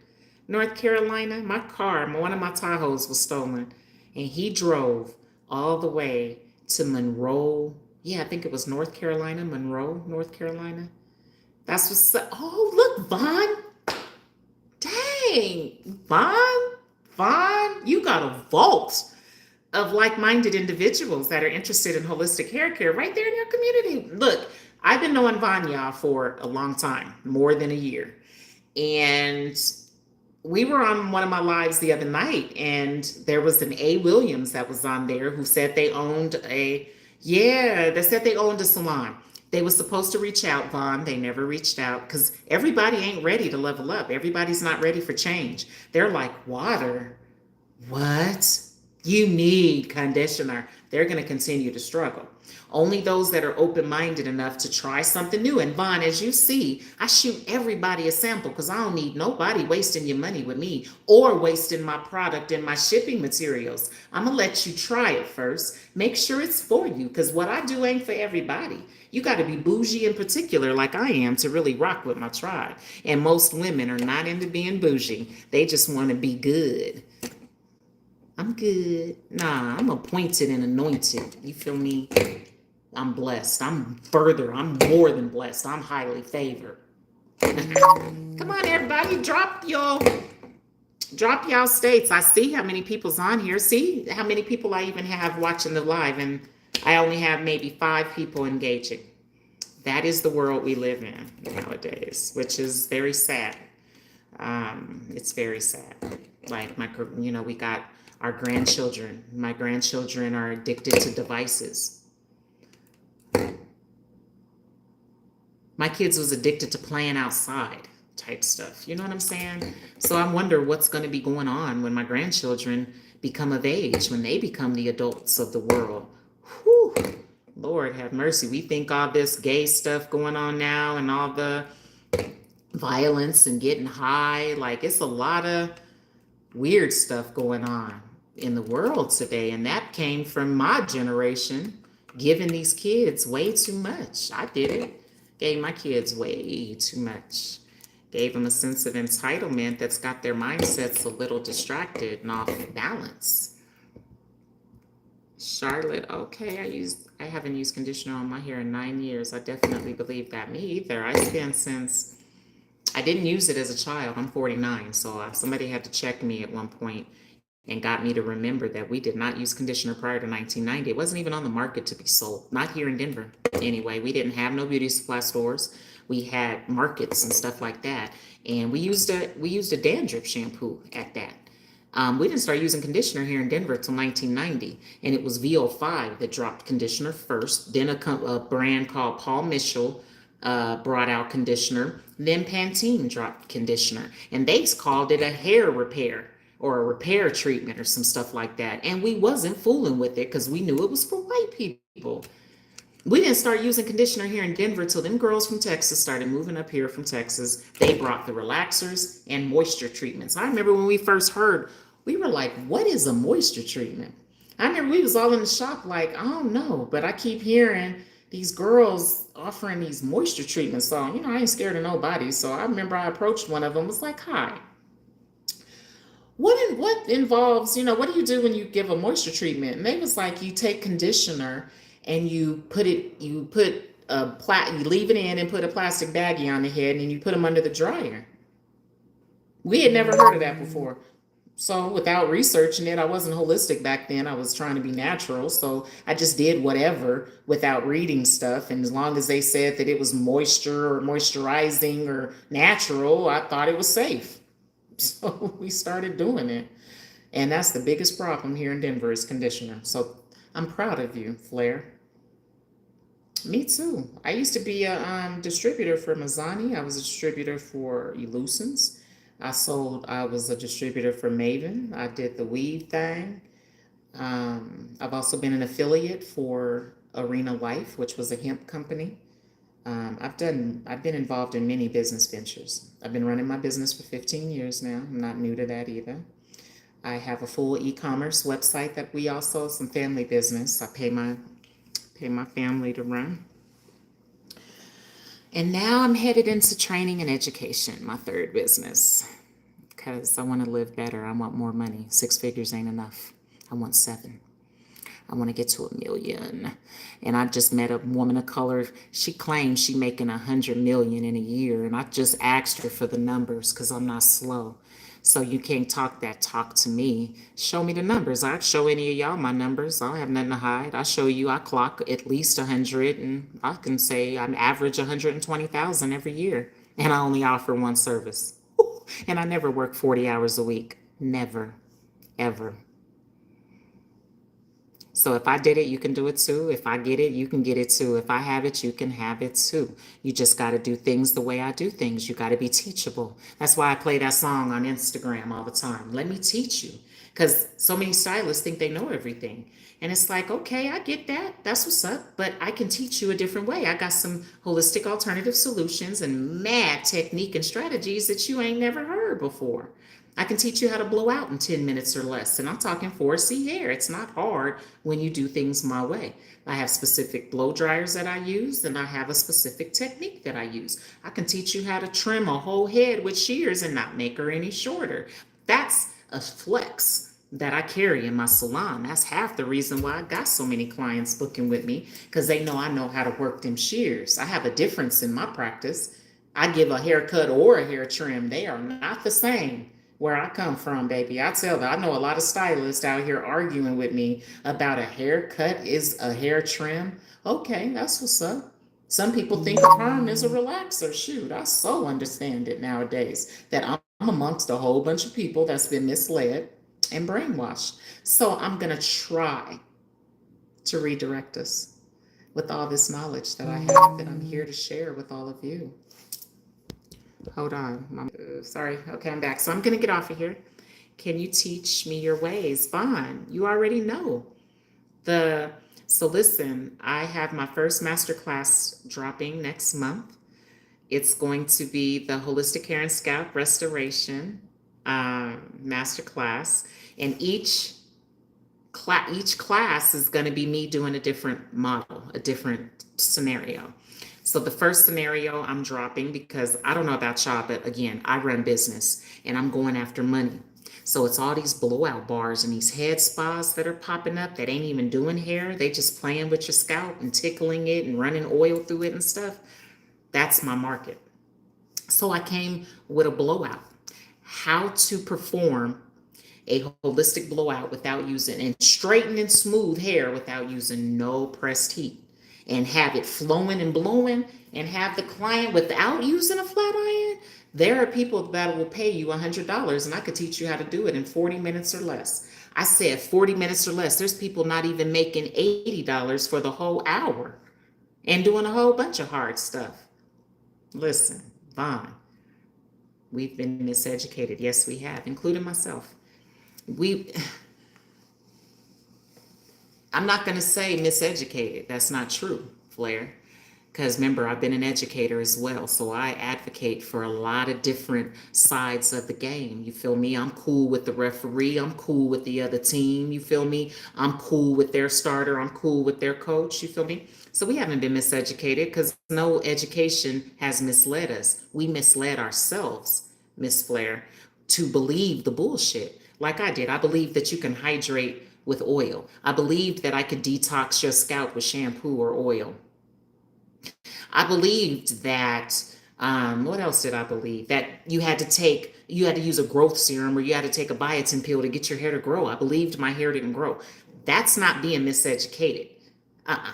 North Carolina? One of my Tahoes was stolen, and he drove all the way to Monroe. Yeah, I think it was North Carolina, Monroe, North Carolina. That's what's up. Oh, look, Vaughn. Dang, Vaughn, you got a vault of like-minded individuals that are interested in holistic hair care right there in your community. Look, I've been knowing Vanya for a long time, more than a year. And we were on one of my lives the other night, and there was an A. Williams that was on there who said they owned a salon. They were supposed to reach out, Vaughn. They never reached out because everybody ain't ready to level up. Everybody's not ready for change. They're like, water? What? You need conditioner. They're going to continue to struggle. Only those that are open minded enough to try something new. And Vaughn, as you see, I shoot everybody a sample because I don't need nobody wasting your money with me or wasting my product and my shipping materials. I'm going to let you try it first. Make sure it's for you because what I do ain't for everybody. You got to be bougie in particular, like I am, to really rock with my tribe. And most women are not into being bougie, they just want to be good. I'm good. Nah, I'm appointed and anointed. You feel me? I'm blessed. I'm more than blessed. I'm highly favored. Come on, everybody, drop y'all states. I see how many people's on here. See how many people I even have watching the live, and I only have maybe 5 people engaging. That is the world we live in nowadays, which is very sad. It's very sad. Like we got our grandchildren. My grandchildren are addicted to devices. My kids was addicted to playing outside type stuff. You know what I'm saying? So I wonder what's going to be going on when my grandchildren become of age, when they become the adults of the world. Whew. Lord have mercy. We think all this gay stuff going on now and all the violence and getting high, like it's a lot of weird stuff going on in the world today. And that came from my generation giving these kids way too much. I did it. Gave my kids way too much. Gave them a sense of entitlement that's got their mindsets a little distracted and off balance. Charlotte, okay, I haven't used conditioner on my hair in 9 years. I definitely believe that. Me either. I didn't use it as a child. I'm 49, so somebody had to check me at one point and got me to remember that we did not use conditioner prior to 1990. It wasn't even on the market to be sold. Not here in Denver. Anyway, we didn't have no beauty supply stores. We had markets and stuff like that, and we used a dandruff shampoo at that. We didn't start using conditioner here in Denver till 1990, and it was VO5 that dropped conditioner first. Then a brand called Paul Mitchell brought out conditioner. Then Pantene dropped conditioner, and they called it a hair repair or a repair treatment or some stuff like that. And we wasn't fooling with it because we knew it was for white people. We didn't start using conditioner here in Denver till them girls from Texas started moving up here from Texas. They brought the relaxers and moisture treatments. I remember when we first heard, we were like, what is a moisture treatment? I remember we was all in the shop like, I don't know, but I keep hearing these girls offering these moisture treatments. So, I ain't scared of nobody. So I remember I approached one of them, was like, hi, what involves, what do you do when you give a moisture treatment? And they was like, you take conditioner and you leave it in and put a plastic baggie on the head and then you put them under the dryer. We had never heard of that before. So without researching it, I wasn't holistic back then. I was trying to be natural. So I just did whatever without reading stuff. And as long as they said that it was moisture or moisturizing or natural, I thought it was safe. So we started doing it. And that's the biggest problem here in Denver is conditioner. So I'm proud of you, Flair. Me too. I used to be a distributor for Mazzani. I was a distributor for Elucens. I was a distributor for Maven. I did the weave thing. I've also been an affiliate for Arena Life, which was a hemp company. I've been involved in many business ventures. I've been running my business for 15 years now. I'm not new to that either. I have a full e-commerce website that we also, some family business. I pay my family to run. And now I'm headed into training and education, my third business, because I want to live better. I want more money. 6 figures ain't enough. I want 7. I want to get to 1 million. And I just met a woman of color. She claims she making 100 million in a year. And I just asked her for the numbers because I'm not slow. So you can't talk that talk to me. Show me the numbers. I'd show any of y'all my numbers. I don't have nothing to hide. I show you I clock at least 100, and I can say I'm average 120,000 every year. And I only offer one service. And I never work 40 hours a week. Never, ever. So if I did it, you can do it too. If I get it, you can get it too. If I have it, you can have it too. You just got to do things the way I do things. You got to be teachable. That's why I play that song on Instagram all the time. Let me teach you. Because so many stylists think they know everything. And it's like, okay, I get that. That's what's up. But I can teach you a different way. I got some holistic alternative solutions and mad technique and strategies that you ain't never heard before. I can teach you how to blow out in 10 minutes or less. And I'm talking 4C hair. It's not hard when you do things my way. I have specific blow dryers that I use, and I have a specific technique that I use. I can teach you how to trim a whole head with shears and not make her any shorter. That's a flex that I carry in my salon. That's half the reason why I got so many clients booking with me, because they know I know how to work them shears. I have a difference in my practice. I give a haircut or a hair trim. They are not the same where I come from, baby. I tell them, I know a lot of stylists out here arguing with me about a haircut is a hair trim. Okay, that's what's up. Some people think a perm is a relaxer. Shoot, I so understand it nowadays that I'm amongst a whole bunch of people that's been misled and brainwashed. So I'm going to try to redirect us with all this knowledge that I have that I'm here to share with all of you. Hold on. Sorry. Okay, I'm back. So I'm going to get off of here. Can you teach me your ways? Fine. You already know. So listen, I have my first masterclass dropping next month. It's going to be the Holistic Hair and Scalp Restoration masterclass. And each class is going to be me doing a different model, a different scenario. So the first scenario I'm dropping, because I don't know about y'all, but again, I run business and I'm going after money. So it's all these blowout bars and these head spas that are popping up that ain't even doing hair. They just playing with your scalp and tickling it and running oil through it and stuff. That's my market. So I came with a blowout. How to perform a holistic blowout without using, and straighten and smooth hair without using no pressed heat, and have it flowing and blowing, and have the client without using a flat iron. There are people that will pay you $100, and I could teach you how to do it in 40 minutes or less. I said 40 minutes or less. There's people not even making $80 for the whole hour and doing a whole bunch of hard stuff. Listen, Vaughn, we've been miseducated. Yes, we have, including myself. I'm not going to say miseducated. That's not true, Flair. Because remember, I've been an educator as well. So I advocate for a lot of different sides of the game. You feel me? I'm cool with the referee. I'm cool with the other team. You feel me? I'm cool with their starter. I'm cool with their coach. You feel me? So we haven't been miseducated, because no education has misled us. We misled ourselves, Miss Flair, to believe the bullshit like I did. I believed that you can hydrate with oil. I believed that I could detox your scalp with shampoo or oil. I believed that, what else did I believe? That you had to use a growth serum, or you had to take a biotin pill to get your hair to grow. I believed my hair didn't grow. That's not being miseducated. Uh-uh.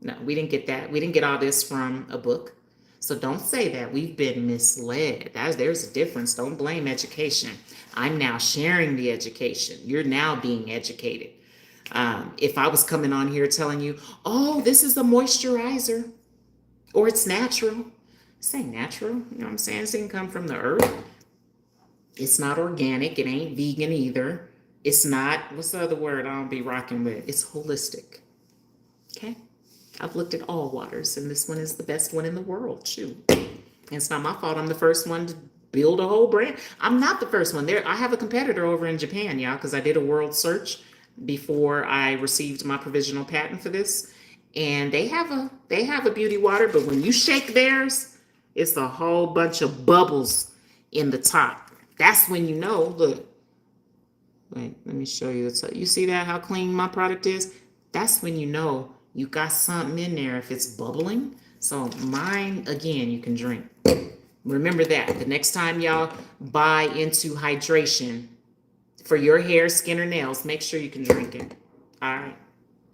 No, we didn't get that. We didn't get all this from a book. So don't say that we've been misled. There's a difference. Don't blame education. I'm now sharing the education. You're now being educated. If I was coming on here telling you, oh, this is a moisturizer, or it's natural. This ain't natural. You know what I'm saying? This didn't come from the earth. It's not organic. It ain't vegan either. It's not, what's the other word I don't be rocking with? It's holistic. Okay? I've looked at all waters, and this one is the best one in the world. Shoot. And it's not my fault. I'm the first one to build a whole brand. I'm not the first one. I have a competitor over in Japan, y'all, because I did a world search before I received my provisional patent for this. And they have a beauty water, but when you shake theirs, it's a whole bunch of bubbles in the top. That's when you know. Look, wait, let me show you. You see that, how clean my product is? That's when you know you got something in there if it's bubbling. So mine, again, you can drink. Remember that. The next time y'all buy into hydration for your hair, skin, or nails, make sure you can drink it. All right.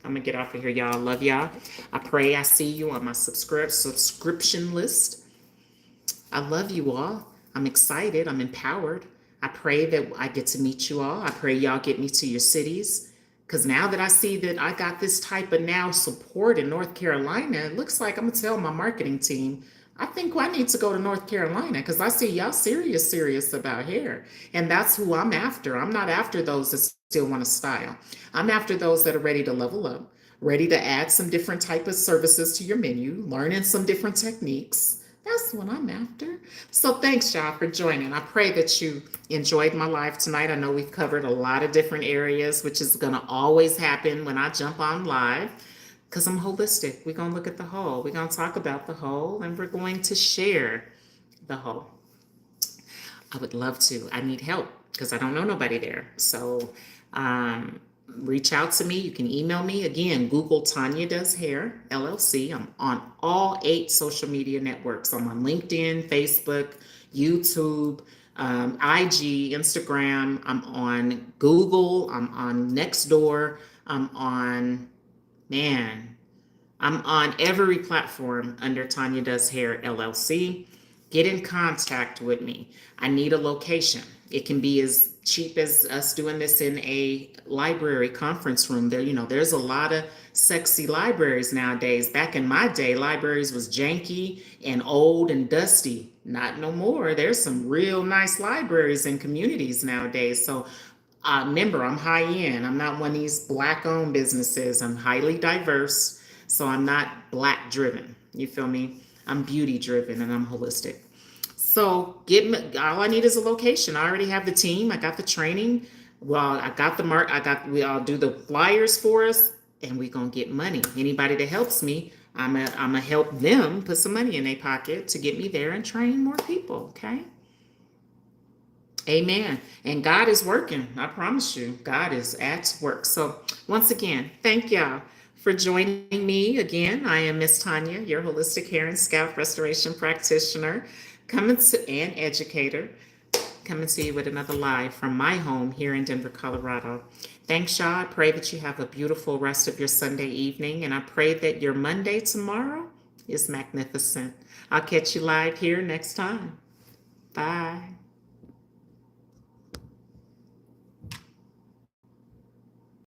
I'm going to get off of here, y'all. Love y'all. I pray I see you on my subscription list. I love you all. I'm excited. I'm empowered. I pray that I get to meet you all. I pray y'all get me to your cities. Because now that I see that I got this type of now support in North Carolina, it looks like I'm gonna tell my marketing team, I think I need to go to North Carolina because I see y'all serious about hair. And that's who I'm after. I'm not after those that still want to style. I'm after those that are ready to level up, ready to add some different type of services to your menu, learning some different techniques. That's what I'm after. So thanks, y'all, for joining. I pray that you enjoyed my live tonight. I know we've covered a lot of different areas, which is going to always happen when I jump on live because I'm holistic. We're going to look at the whole. We're going to talk about the whole, and we're going to share the whole. I would love to. I need help because I don't know nobody there. So reach out to me. You can email me. Again, Google Tanya Does Hair, LLC. I'm on all 8 social media networks. I'm on LinkedIn, Facebook, YouTube, IG, Instagram. I'm on Google. I'm on Nextdoor. I'm on, man, I'm on every platform under Tanya Does Hair LLC. Get in contact with me. I need a location. It can be as cheap as us doing this in a library conference room. There's a lot of sexy libraries nowadays. Back in my day, libraries was janky and old and dusty. Not no more. There's some real nice libraries and communities nowadays. So remember, I'm high end. I'm not one of these black owned businesses. I'm highly diverse. So I'm not black driven. You feel me? I'm beauty driven and I'm holistic. So get me, all I need is a location. I already have the team. I got the training. Well, I got the mark. We all do the flyers for us, and we gonna get money. Anybody that helps me, I'm a help them put some money in their pocket to get me there and train more people. Okay. Amen. And God is working. I promise you, God is at work. So once again, thank y'all for joining me again. I am Miss Tanya, your holistic hair and scalp restoration practitioner, and educator, coming to you with another live from my home here in Denver, Colorado. Thanks, y'all. I pray that you have a beautiful rest of your Sunday evening, and I pray that your Monday tomorrow is magnificent. I'll catch you live here next time. Bye.